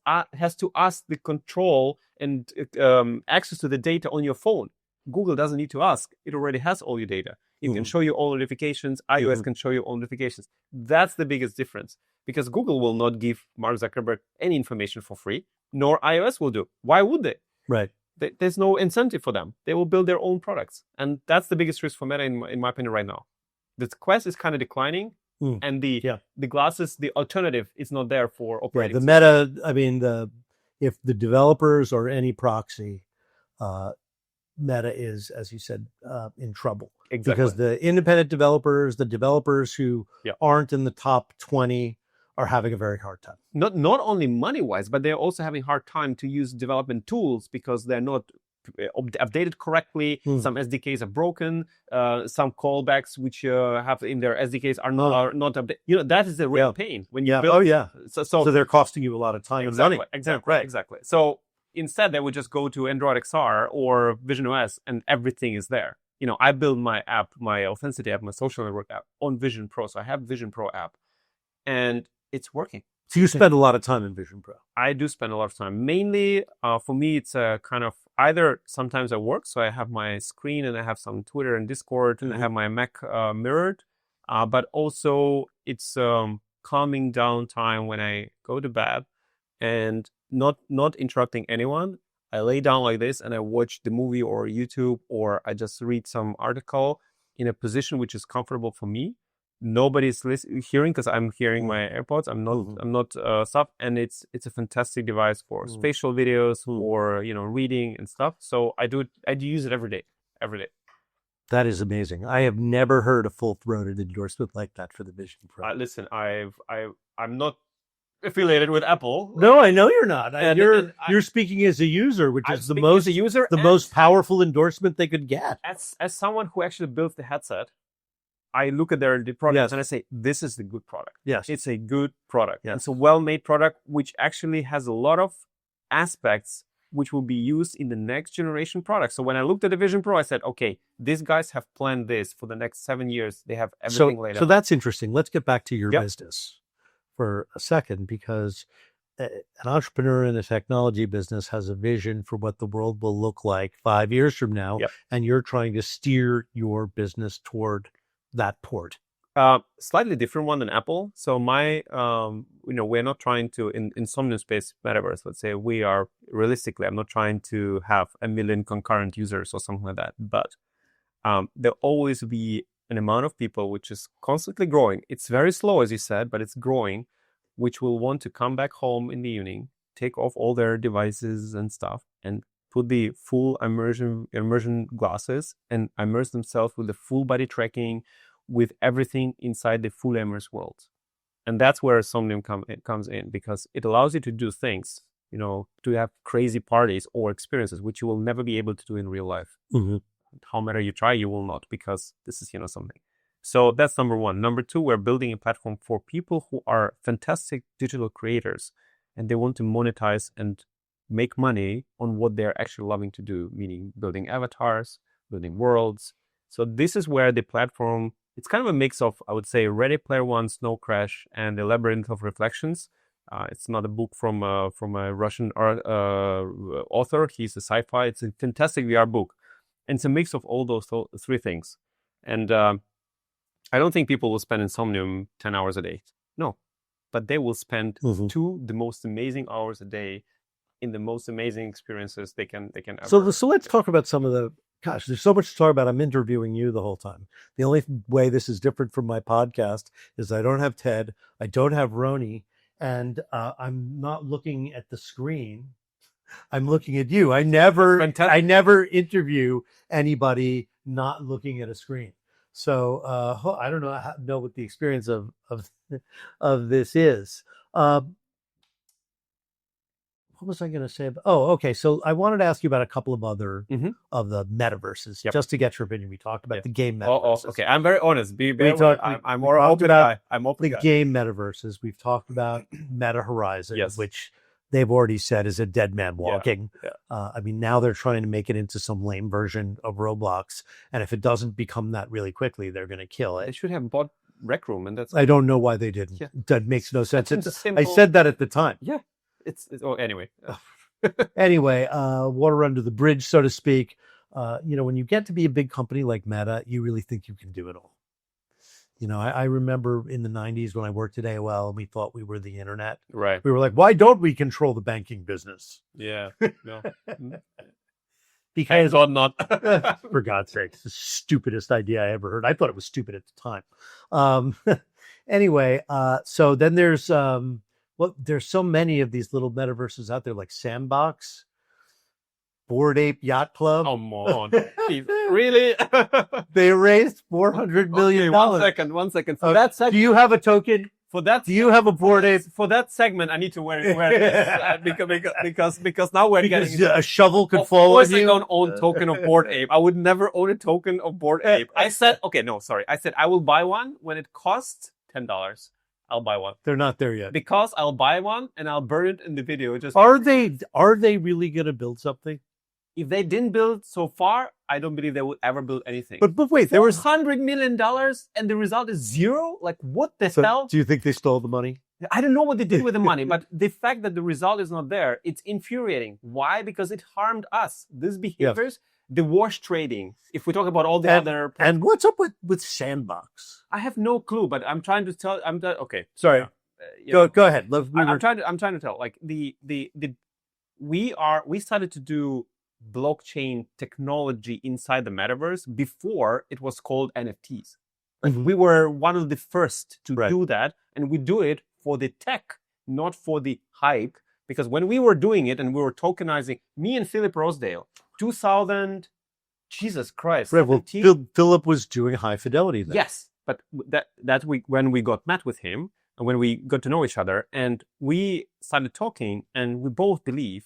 to ask the control and access to the data on your phone. Google doesn't need to ask. It already has all your data. It can show you all notifications. iOS can show you all notifications. That's the biggest difference. Because Google will not give Mark Zuckerberg any information for free, nor iOS will do. Why would they? Right. There's no incentive for them. They will build their own products. And that's the biggest risk for Meta, in my opinion, right now. The Quest is kind of declining, and the glasses, the alternative is not there for operating. Right. The Meta, I mean, if the developers are any proxy, Meta is, as you said, in trouble. Exactly. Because the independent developers, the developers who aren't in the top 20, are having a very hard time. Not only money-wise, but they're also having a hard time to use development tools because they're not updated correctly. Some SDKs are broken. Some callbacks which have in their SDKs are not updated. That is the real pain when you build. So they're costing you a lot of time and money. Exactly. So instead, they would just go to Android XR or Vision OS, and everything is there. I build my app, my Authenticity app, my social network app on Vision Pro. So I have Vision Pro app, and it's working. So you spend a lot of time in Vision Pro. I do spend a lot of time. Mainly, for me, it's a kind of either sometimes I work, so I have my screen and I have some Twitter and Discord, and I have my Mac mirrored. but also it's calming down time when I go to bed and not interrupting anyone. I lay down like this and I watch the movie or YouTube, or I just read some article in a position which is comfortable for me. Nobody's hearing because I'm hearing my AirPods. I'm not stuff, and it's a fantastic device for spatial videos or reading and stuff. So I do use it every day. That is amazing. I have never heard a full-throated endorsement like that for the Vision Pro. Listen, I'm not affiliated with Apple. No, I know you're not. You're speaking as a user, which is the most powerful endorsement they could get. As someone who actually built the headset, I look at their products and I say, this is the good product. Yes. It's a good product. Yes. It's a well-made product, which actually has a lot of aspects which will be used in the next generation product. So when I looked at the Vision Pro, I said, okay, these guys have planned this for the next 7 years. They have everything laid out. So that's interesting. Let's get back to your business for a second, because an entrepreneur in a technology business has a vision for what the world will look like 5 years from now, and you're trying to steer your business toward that port. Slightly different one than Apple. So my, we're not trying to, in Somnium Space Metaverse, let's say, we are realistically, I'm not trying to have 1 million concurrent users or something like that. But there'll always be an amount of people which is constantly growing. It's very slow, as you said, but it's growing, which will want to come back home in the evening, take off all their devices and stuff, and put the full immersion glasses and immerse themselves with the full body tracking, with everything inside the full immersive world. And that's where Somnium comes in, because it allows you to do things, to have crazy parties or experiences, which you will never be able to do in real life. Mm-hmm. How matter you try, you will not, because this is, something. So that's number one. Number two, we're building a platform for people who are fantastic digital creators and they want to monetize and make money on what they're actually loving to do, meaning building avatars, building worlds. So this is where the platform, it's kind of a mix of, I would say, Ready Player One, Snow Crash, and The Labyrinth of Reflections. It's not a book from a Russian author. He's a sci-fi. It's a fantastic VR book. And it's a mix of all those three things. And I don't think people will spend in Somnium 10 hours a day. No. But they will spend the most amazing hours a day in the most amazing experiences they can ever. So let's talk about some of the, gosh, there's so much to talk about. I'm interviewing you the whole time. The only way this is different from my podcast is I don't have Ted, I don't have Roni, and I'm not looking at the screen. I'm looking at you. I never interview anybody not looking at a screen. So I don't know what the experience of this is. What was I going to say? Okay. So I wanted to ask you about a couple of other of the metaverses, just to get your opinion. We talked about the game metaverses. Okay. I'm very honest. I'm more open guy. I'm open the game metaverses. We've talked about Meta Horizons, which they've already said is a dead man walking. I mean, now they're trying to make it into some lame version of Roblox, and if it doesn't become that really quickly, they're going to kill it. They should have bought Rec Room, and that's. I don't know why they didn't. That makes no sense. I said that at the time. Yeah. Anyway. Anyway, water under the bridge, so to speak. When you get to be a big company like Meta, you really think you can do it all. I remember in the 90s when I worked at AOL and we thought we were the internet. Right. We were like, why don't we control the banking business? Yeah. No. Because not. For God's sake, it's the stupidest idea I ever heard. I thought it was stupid at the time. Anyway, so then there's there's so many of these little metaverses out there, like Sandbox, Bored Ape Yacht Club. Oh, on. Really? They raised $400 million. Okay, one second. For that segment, do you have a token? Do you have a Bored Ape? For that segment, I need to wear this because now we're getting a shovel could fall on you. I don't own token of Bored Ape. I would never own a token of Bored Ape. I said I will buy one when it costs $10. I'll buy one. They're not there yet. Because I'll buy one and I'll burn it in the video. Are they really going to build something? If they didn't build so far, I don't believe they would ever build anything. But wait, there was $100 million and the result is zero? Like, what the hell? Do you think they stole the money? I don't know what they did with the money, but the fact that the result is not there, it's infuriating. Why? Because it harmed us. These behaviors the wash trading. If we talk about all the other, and what's up with Sandbox? I have no clue, but I'm trying to tell. Okay, sorry. Go ahead. I'm trying to tell. Like we started to do blockchain technology inside the metaverse before it was called NFTs. Like we were one of the first to do that, and we do it for the tech, not for the hype. Because when we were doing it and we were tokenizing, me and Philip Rosedale, 2000, Jesus Christ. Right, well, Philip was doing high fidelity then. Yes, but when we got met with him, and when we got to know each other, and we started talking, and we both believe,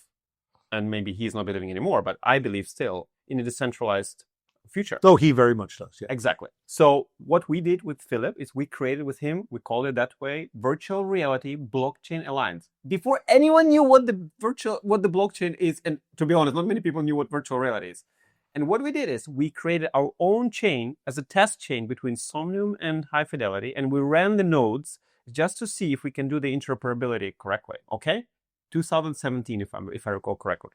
and maybe he's not believing anymore, but I believe still in a decentralized future. Oh, he very much does. Yeah. Exactly. So what we did with Philip is we created with him, we called it that way, Virtual Reality Blockchain Alliance. Before anyone knew what the blockchain is, and to be honest, not many people knew what virtual reality is. And what we did is we created our own chain as a test chain between Somnium and High Fidelity, and we ran the nodes just to see if we can do the interoperability correctly. Okay, 2017, if I recall correctly.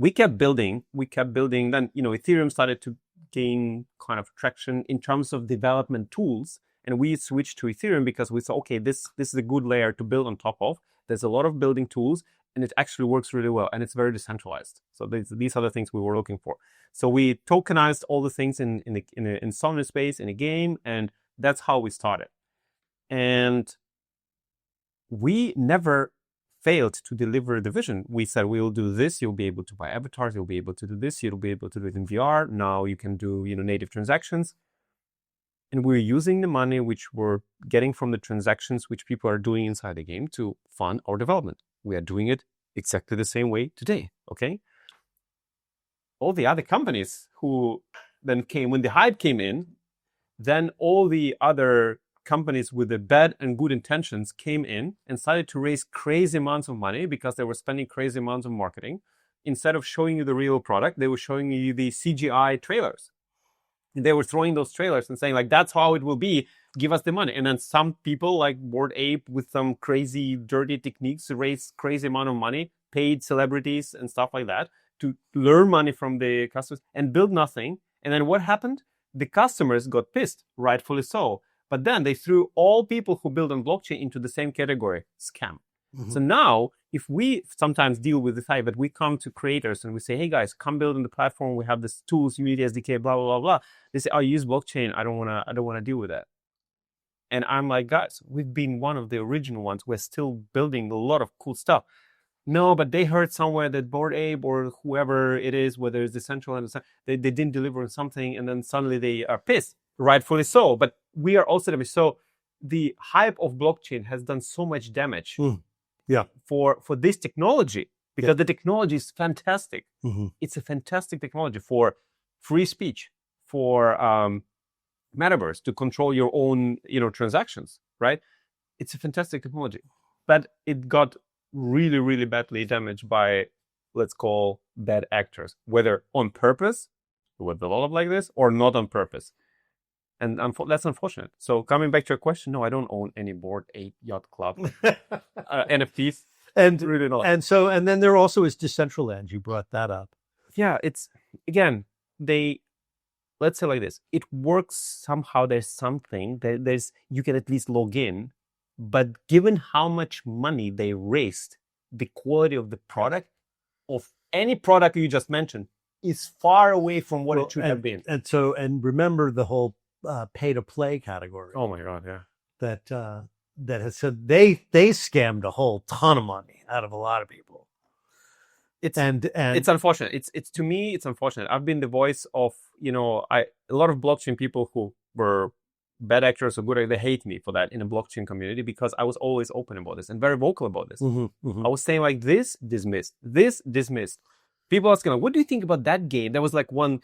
We kept building. Then Ethereum started to gain kind of traction in terms of development tools, and we switched to Ethereum because we thought, okay, this is a good layer to build on top of. There's a lot of building tools, and it actually works really well, and it's very decentralized. So these are the things we were looking for. So we tokenized all the things in Somnium Space in a game, and that's how we started. And we never failed to deliver the vision. We said, we will do this. You'll be able to buy avatars. You'll be able to do this. You'll be able to do it in VR. Now you can do, native transactions. And we're using the money which we're getting from the transactions which people are doing inside the game to fund our development. We are doing it exactly the same way today. Okay. All the other companies who then came, when the hype came in, then all the other companies with the bad and good intentions came in and started to raise crazy amounts of money because they were spending crazy amounts of marketing. Instead of showing you the real product, they were showing you the CGI trailers. And they were throwing those trailers and saying, like, that's how it will be. Give us the money. And then some people like Bored Ape with some crazy, dirty techniques to raise crazy amount of money, paid celebrities and stuff like that to learn money from the customers and build nothing. And then what happened? The customers got pissed, rightfully so. But then they threw all people who build on blockchain into the same category, scam. Mm-hmm. So now, if we sometimes deal with the fact that we come to creators and we say, hey guys, come build on the platform. We have this tools, Unity SDK, blah, blah, blah, blah. They say, oh, use blockchain. I don't want to deal with that. And I'm like, guys, we've been one of the original ones. We're still building a lot of cool stuff. No, but they heard somewhere that Bored Ape or whoever it is, whether it's decentralized, they didn't deliver on something, and then suddenly they are pissed. Rightfully so. But we are also damaged. So the hype of blockchain has done so much damage for this technology, because the technology is fantastic. Mm-hmm. It's a fantastic technology for free speech, for metaverse, to control your own transactions, right? It's a fantastic technology. But it got really, really badly damaged by, let's call, bad actors, whether on purpose, with a lot of like this, or not on purpose. And that's unfortunate. So coming back to your question, no, I don't own any Bored Ape Yacht Club NFTs. And really not. And then there also is Decentraland. You brought that up. Yeah, it's, again, let's say like this. It works somehow. There's something. You can at least log in. But given how much money they raised, the quality of the product, of any product you just mentioned, is far away from what it should have been. And remember the whole pay to play category. Oh my God, yeah. That has said they scammed a whole ton of money out of a lot of people. It's unfortunate. It's to me, it's unfortunate. I've been the voice of a lot of blockchain people who were bad actors or good, they hate me for that in the blockchain community, because I was always open about this and very vocal about this. Mm-hmm, mm-hmm. I was saying like, this dismissed. People asking, what do you think about that game? There was like one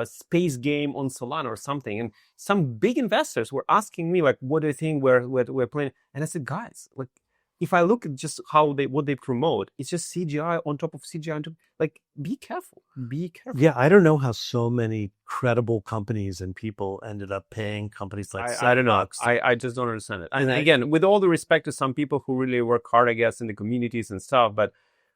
space game on Solana or something, and some big investors were asking me like, what do you think we're playing? And I said, guys, like, if I look at just what they promote, it's just CGI on top of CGI on top. Like, be careful. Yeah, I don't know how so many credible companies and people ended up paying companies like $7. I just don't understand it. And again, with all the respect to some people who really work hard, I guess, in the communities and stuff, but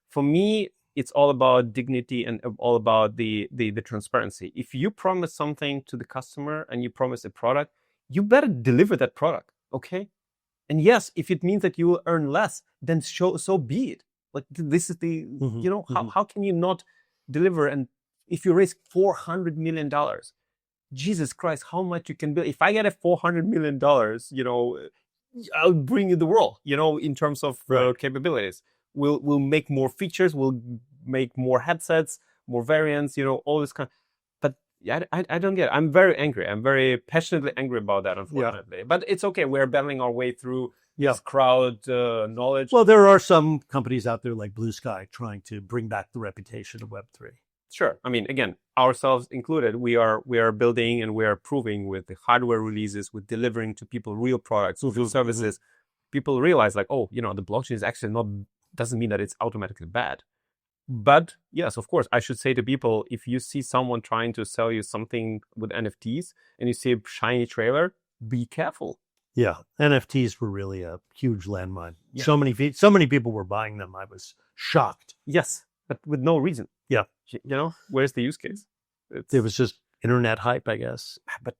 for me, it's all about dignity and all about the transparency. If you promise something to the customer and you promise a product, you better deliver that product, okay? And yes, if it means that you will earn less, then so be it. Like this is the, how can you not deliver? And if you raise $400 million, Jesus Christ, how much you can build. If I get a $400 million, I'll bring you the world, in terms of capabilities. We'll make more features, we'll make more headsets, more variants, all this kind. But yeah, I don't get it. I'm very angry. I'm very passionately angry about that, unfortunately. Yeah. But it's okay. We're battling our way through this crowd knowledge. Well, there are some companies out there like Blue Sky trying to bring back the reputation of Web3. Sure. I mean, again, ourselves included, we are building and we are proving with the hardware releases, with delivering to people real products, real services. People realize like, the blockchain is actually doesn't mean that it's automatically bad. But yes, of course, I should say to people, if you see someone trying to sell you something with NFTs and you see a shiny trailer, be careful. Yeah, NFTs were really a huge landmine. Yeah. So many people were buying them. I was shocked. Yes, but with no reason. Yeah. Where's the use case? It was just internet hype, I guess. But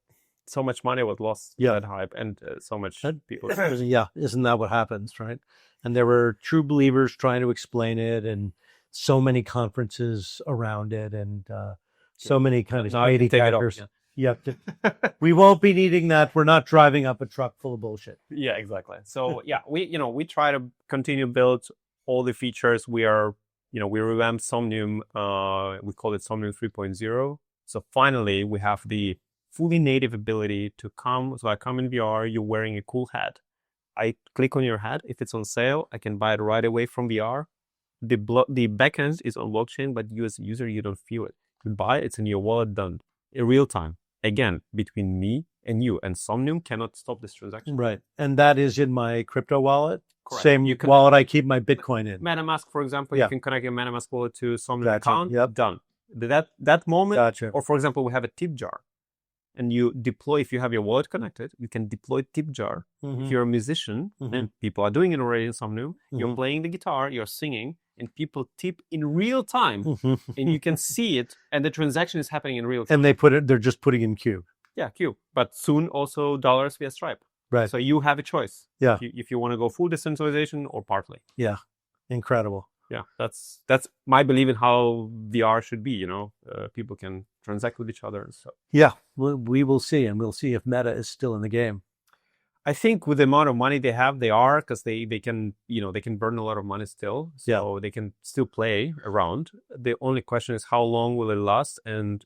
so much money was lost to that hype, and so much people. Yeah, isn't that what happens, right? And there were true believers trying to explain it, and so many conferences around it, and so many kind of shady characters. Yeah, we won't be needing that. We're not driving up a truck full of bullshit. Yeah, exactly. So we try to continue build all the features. We are, we revamped Somnium. We call it Somnium 3.0. So finally, we have the fully native ability to come. So I come in VR. You're wearing a cool hat. I click on your hat. If it's on sale, I can buy it right away from VR. The backend is on blockchain, but you as a user, you don't feel it. You buy it, it's in your wallet, done in real time. Again, between me and you, and Somnium cannot stop this transaction. Right, and that is in my crypto wallet. Correct. Same wallet I keep my Bitcoin in. MetaMask, for example, you can connect your MetaMask wallet to Somnium account. Yep. Done. That moment, or for example, we have a tip jar. And you deploy, if you have your wallet connected, you can deploy tip jar. If you're a musician, and people are doing it already in Somnium, you're playing the guitar, you're singing, and people tip in real time, and you can see it, and the transaction is happening in real time. And they're just putting in Cube. Yeah, Cube. But soon also dollars via Stripe. Right. So you have a choice. Yeah. If you want to go full decentralization or partly. Yeah. Incredible. Yeah, that's my belief in how VR should be. People can transact with each other and stuff. Yeah, we will see, and we'll see if Meta is still in the game. I think with the amount of money they have, they are, because they can they can burn a lot of money still, so they can still play around. The only question is how long will it last, and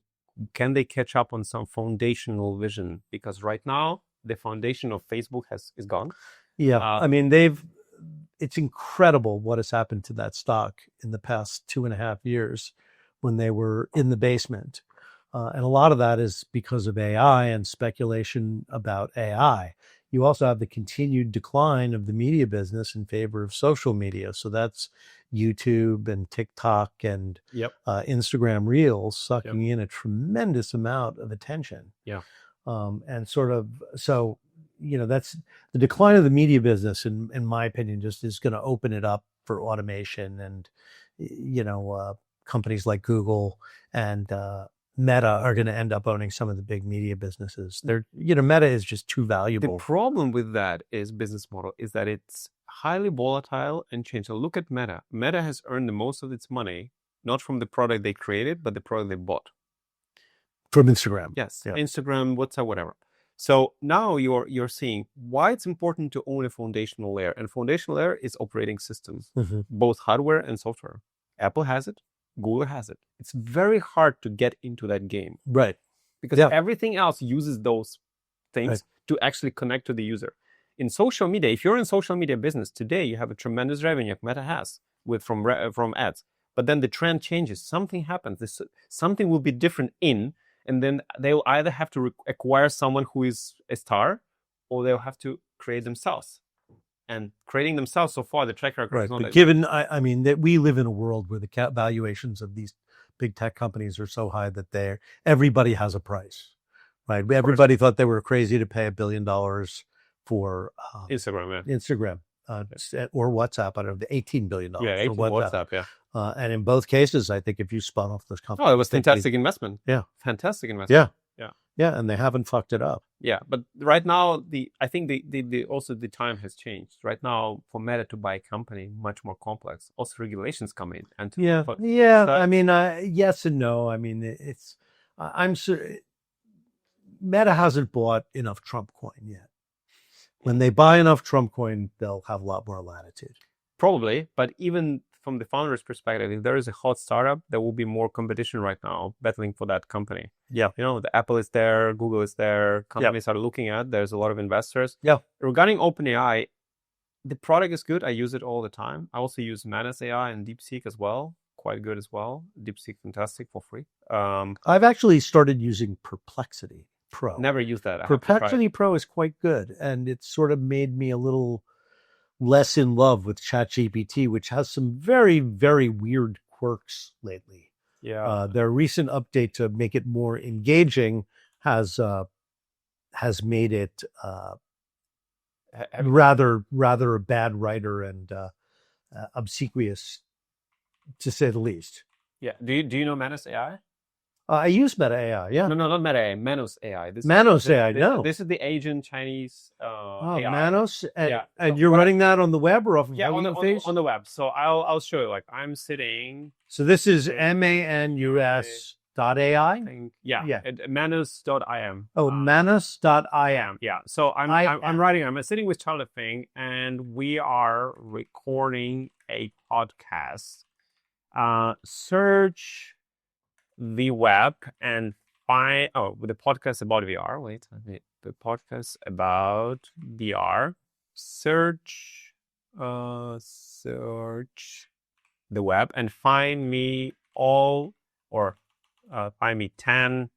can they catch up on some foundational vision? Because right now the foundation of Facebook is gone. Yeah, I mean it's incredible what has happened to that stock in the past 2.5 years when they were in the basement. And a lot of that is because of AI and speculation about AI. You also have the continued decline of the media business in favor of social media. So that's YouTube and TikTok and Instagram Reels sucking in a tremendous amount of attention. Yeah. And sort of, so that's the decline of the media business, in my opinion, just is going to open it up for automation, and companies like Google and Meta are going to end up owning some of the big media businesses. Meta is just too valuable. The problem with that business model is that it's highly volatile and change. So look at Meta. Meta has earned the most of its money not from the product they created, but the product they bought from Instagram. Yes, Instagram, WhatsApp, whatever. So now you're seeing why it's important to own a foundational layer. And foundational layer is operating systems, both hardware and software. Apple has it. Google has it. It's very hard to get into that game. Right. Because everything else uses those things to actually connect to the user. In social media, if you're in social media business today, you have a tremendous revenue Meta has from ads. But then the trend changes. Something happens. Something will be different and then they'll either have to acquire someone who is a star, or they'll have to create themselves. And creating themselves, so far, the track record is not. But given, I mean, that we live in a world where the valuations of these big tech companies are so high that everybody has a price, right? Everybody thought they were crazy to pay $1 billion for Instagram. Instagram. or WhatsApp. I don't know, the $18 billion Yeah, for 18 WhatsApp. WhatsApp. Yeah. And in both cases, I think if you spun off those companies, Oh, it was fantastic investment. Yeah. Fantastic investment. Yeah, and they haven't fucked it up. Yeah, but right now I think the also the time has changed. Right now, for Meta to buy a company, much more complex. Also, regulations come in, and I mean, yes and no. I mean, I'm sure Meta hasn't bought enough Trump coin yet. When they buy enough Trump coin, they'll have a lot more latitude. Probably, but even from the founder's perspective, if there is a hot startup, there will be more competition right now battling for that company. Yeah. The Apple is there, Google is there, companies are looking at, there's a lot of investors. Yeah. Regarding OpenAI, the product is good. I use it all the time. I also use Manus AI and DeepSeek as well. Quite good as well. DeepSeek, fantastic for free. I've actually started using Perplexity Pro. Never used that. Perplexity Pro is quite good, and it sort of made me a little less in love with ChatGPT, which has some very, very weird quirks lately. Yeah. Their recent update to make it more engaging has made it rather a bad writer and obsequious, to say the least. Yeah. Do you know Manus AI? I use Meta AI. Yeah. No, not Meta AI. Manus AI. Manus AI. No. This is the Asian Chinese AI. Manus. And you're running that on the web or off of on the web. So I'll show you. Like I'm sitting. So this is manus.ai. Yeah. Manus.im. Oh, manus.im. Yeah. So I'm sitting with Charlie Fink, and we are recording a podcast. Search the web and find the podcast about VR. Wait, the podcast about VR. Search the web and find me find me 10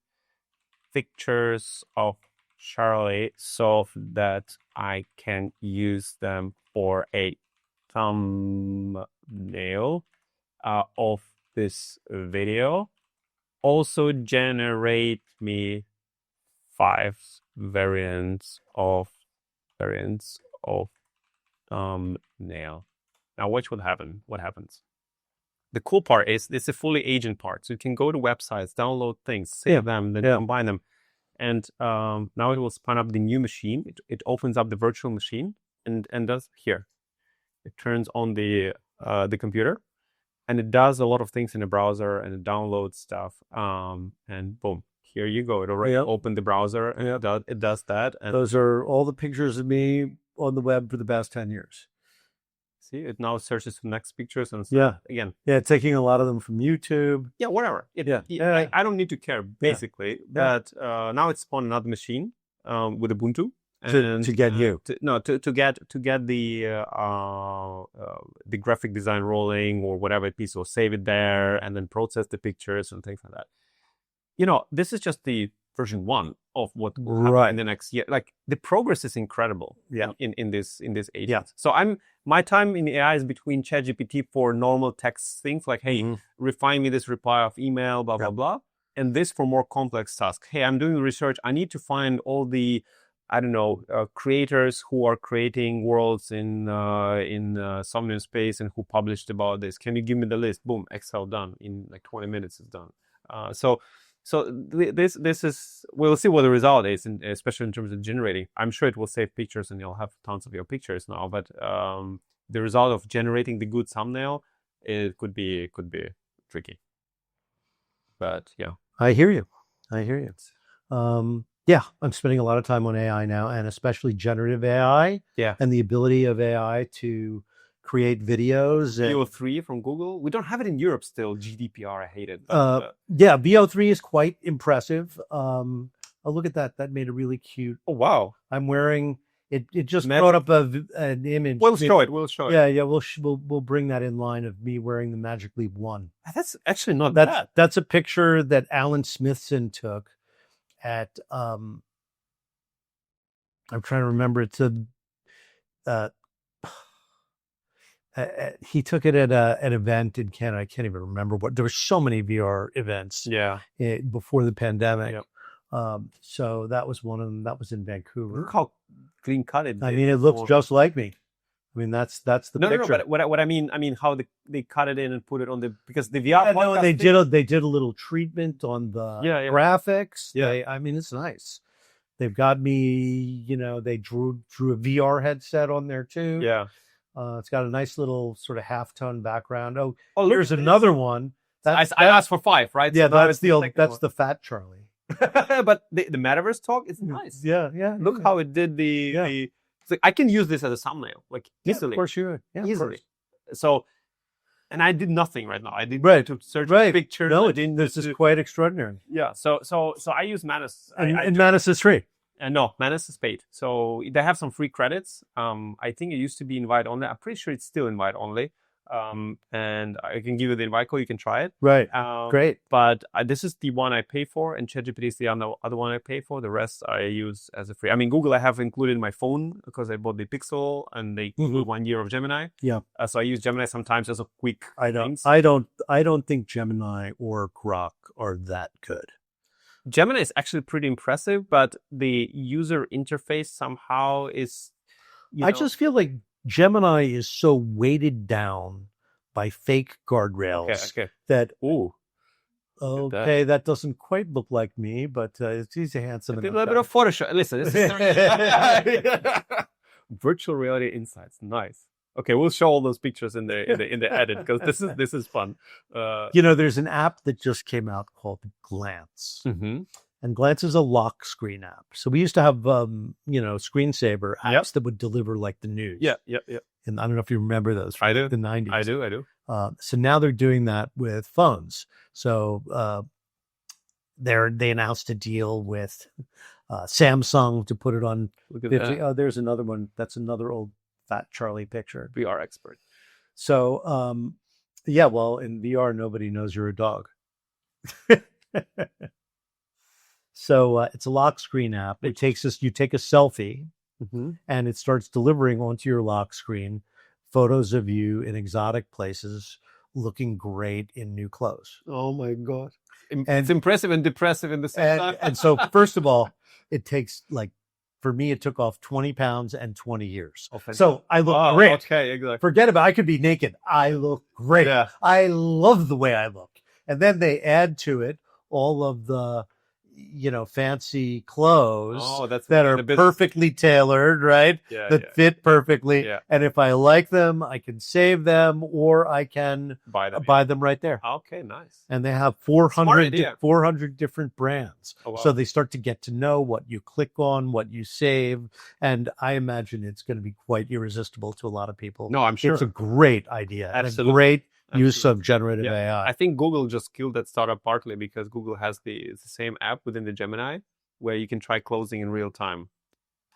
pictures of Charlie so that I can use them for a thumbnail of this video. Also generate me 5 variants of thumbnail. Now watch what happens. The cool part is it's a fully agent part. So you can go to websites, download things, save them, then combine them. And now it will spin up the new machine. It opens up the virtual machine and does here. It turns on the computer. And it does a lot of things in the browser, and it downloads stuff. And boom, here you go. It already opened the browser, and it does that. And those are all the pictures of me on the web for the past 10 years. See, it now searches for next pictures and again. Yeah, taking a lot of them from YouTube. Yeah, whatever. I don't need to care basically. But now it's spawned another machine with Ubuntu. To get you to get the graphic design rolling or whatever it be, so save it there and then process the pictures and things like that. This is just the version 1 of what will happen in the next year. Like the progress is incredible. In this age. Yeah. So my time in AI is between ChatGPT for normal text things like, hey, refine me this reply of email, blah blah blah, and this for more complex tasks. Hey, I'm doing research. I need to find all the creators who are creating worlds in Somnium Space and who published about this. Can you give me the list? Boom, Excel done in like 20 minutes is done. So this is, we'll see what the result is, especially in terms of generating. I'm sure it will save pictures and you'll have tons of your pictures now. But the result of generating the good thumbnail, it could be tricky. But yeah, I hear you. Yeah, I'm spending a lot of time on AI now, and especially generative AI. Yeah. And the ability of AI to create videos. VO3 from Google. We don't have it in Europe still. GDPR, I hate it. Yeah, VO3 is quite impressive. Oh, look at that. That made a really cute. Oh, wow. I'm wearing it. It just brought up an image. We'll show it. Yeah. We'll bring that in line of me wearing the Magic Leap 1. That's actually not bad. That's a picture that Alan Smithson took at I'm trying to remember. It's he took it at an event in Canada. I can't even remember what. There were so many VR events. Before the pandemic. Yep. So that was one of them. That was in Vancouver. Look how clean cut it is. I mean, it looks just like me. I mean, that's the No, picture. but what I mean how they cut it in and put it on the, because the VR Yeah, no, podcast they did a little treatment on the graphics. Yeah. I mean, it's nice. They've got me, they drew a VR headset on there too. Yeah. It's got a nice little sort of halftone background. Oh, look, here's another one. I asked for 5, right? Yeah, So that's the fat Charlie. But the metaverse talk is nice. Yeah. Look how it did the. It's like I can use this as a thumbnail, like easily. Of course you would. Yeah, easily. So, and I did nothing right now. I did to search pictures. No, this is quite extraordinary. Yeah. So I use Manus. And Manus is free. No, Manus is paid. So they have some free credits. I think it used to be invite only. I'm pretty sure it's still invite only. And I can give you the invite code. You can try it. Right. Great. But this is the one I pay for, and ChatGPT is the other one I pay for. The rest I use as a free. I mean, Google I have included in my phone because I bought the Pixel, and they include 1 year of Gemini. Yeah. So I use Gemini sometimes as a quick. I don't think Gemini or Grok are that good. Gemini is actually pretty impressive, but the user interface somehow is. I just feel like Gemini is so weighted down by fake guardrails that that doesn't quite look like me, but he's a handsome enough a little bit of Photoshop. Listen, this is virtual reality insights. Nice. Okay, we'll show all those pictures in the edit because this is fun. There's an app that just came out called Glance. Mm-hmm. And Glance is a lock screen app. So we used to have, screensaver apps that would deliver like the news. Yeah. And I don't know if you remember those from the 90s. I do. So now they're doing that with phones. So they announced a deal with Samsung to put it on 50. That. Oh, there's another one. That's another old fat Charlie picture. VR expert. So, well, in VR, nobody knows you're a dog. So it's a lock screen app. You take a selfie, and it starts delivering onto your lock screen photos of you in exotic places, looking great in new clothes. Oh my God! It's impressive and depressive in the same time. And so, first of all, it takes for me, it took off 20 pounds and 20 years. So I look great. Okay, exactly. Forget about it. I could be naked. I look great. Yeah. I love the way I look. And then they add to it all of the fancy clothes that are perfectly tailored, right? That fit perfectly. Yeah. And if I like them, I can save them or I can buy them right there. Okay, nice. And they have 400 different brands. Oh, wow. So they start to get to know what you click on, what you save. And I imagine it's going to be quite irresistible to a lot of people. No, I'm sure. It's a great idea. Absolutely. And a great use of generative AI. I think Google just killed that startup partly because Google has the same app within the Gemini where you can try closing in real time.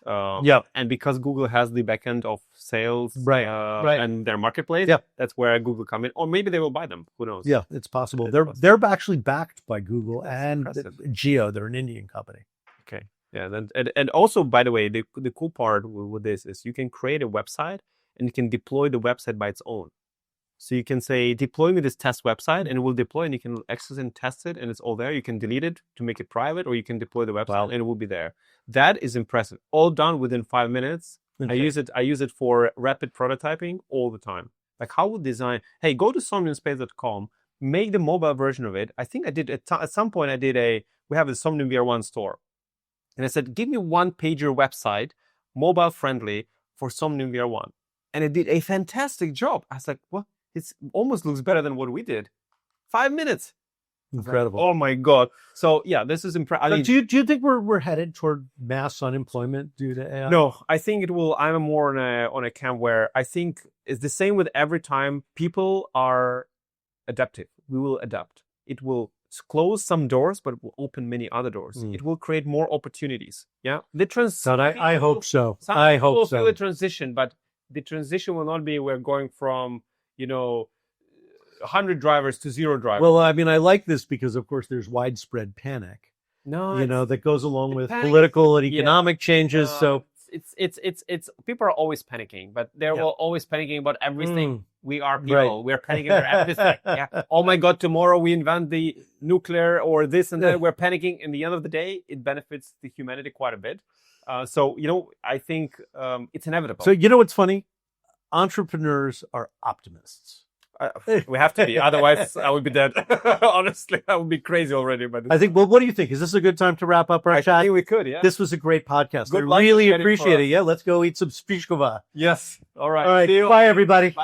And because Google has the backend of sales and their marketplace, that's where Google come in. Or maybe they will buy them. Who knows? Yeah, it's possible. They're actually backed by Google and Jio. They're an Indian company. Okay. Yeah. And also, by the way, the cool part with this is you can create a website and you can deploy the website by its own. So you can say, deploy me this test website, and it will deploy, and you can access and test it, and it's all there. You can delete it to make it private, or you can deploy the website, and it will be there. That is impressive. All done within 5 minutes. Okay. I use it for rapid prototyping all the time. Like how would design? Hey, go to somniumspace.com, make the mobile version of it. I think I did at some point. We have a Somnium VR1 store, and I said, give me one pager website, mobile friendly for Somnium VR1, and it did a fantastic job. I was like, what? It almost looks better than what we did. 5 minutes. Incredible. Like, oh my God. So this is impressive. Do you think we're headed toward mass unemployment due to AI? No, I think it will. I'm more on a camp where I think it's the same with every time people are adaptive. We will adapt. It will close some doors, but it will open many other doors. It will create more opportunities. Yeah. I hope so. I hope so. Feel a transition, but the transition will not be we're going from 100 drivers to 0 drivers. Well, I mean, I like this because, of course, there's widespread panic. No, that goes along with political and economic changes. So it's people are always panicking, but they're always panicking about everything. We are people. Right. We're panicking about everything. Yeah. Oh my God! Tomorrow we invent the nuclear or this and that. We're panicking. In the end of the day, it benefits the humanity quite a bit. So I think it's inevitable. So what's funny? entrepreneurs are optimists. We have to be, otherwise I would be dead. Honestly, I would be crazy already. But I think. Well, what do you think? Is this a good time to wrap up our I chat? think we could. Yeah. This was a great podcast. Good I luck really getting appreciate for it. Yeah, let's go eat some spichkova. Yes. All right. All right. See you. Bye, everybody. Bye.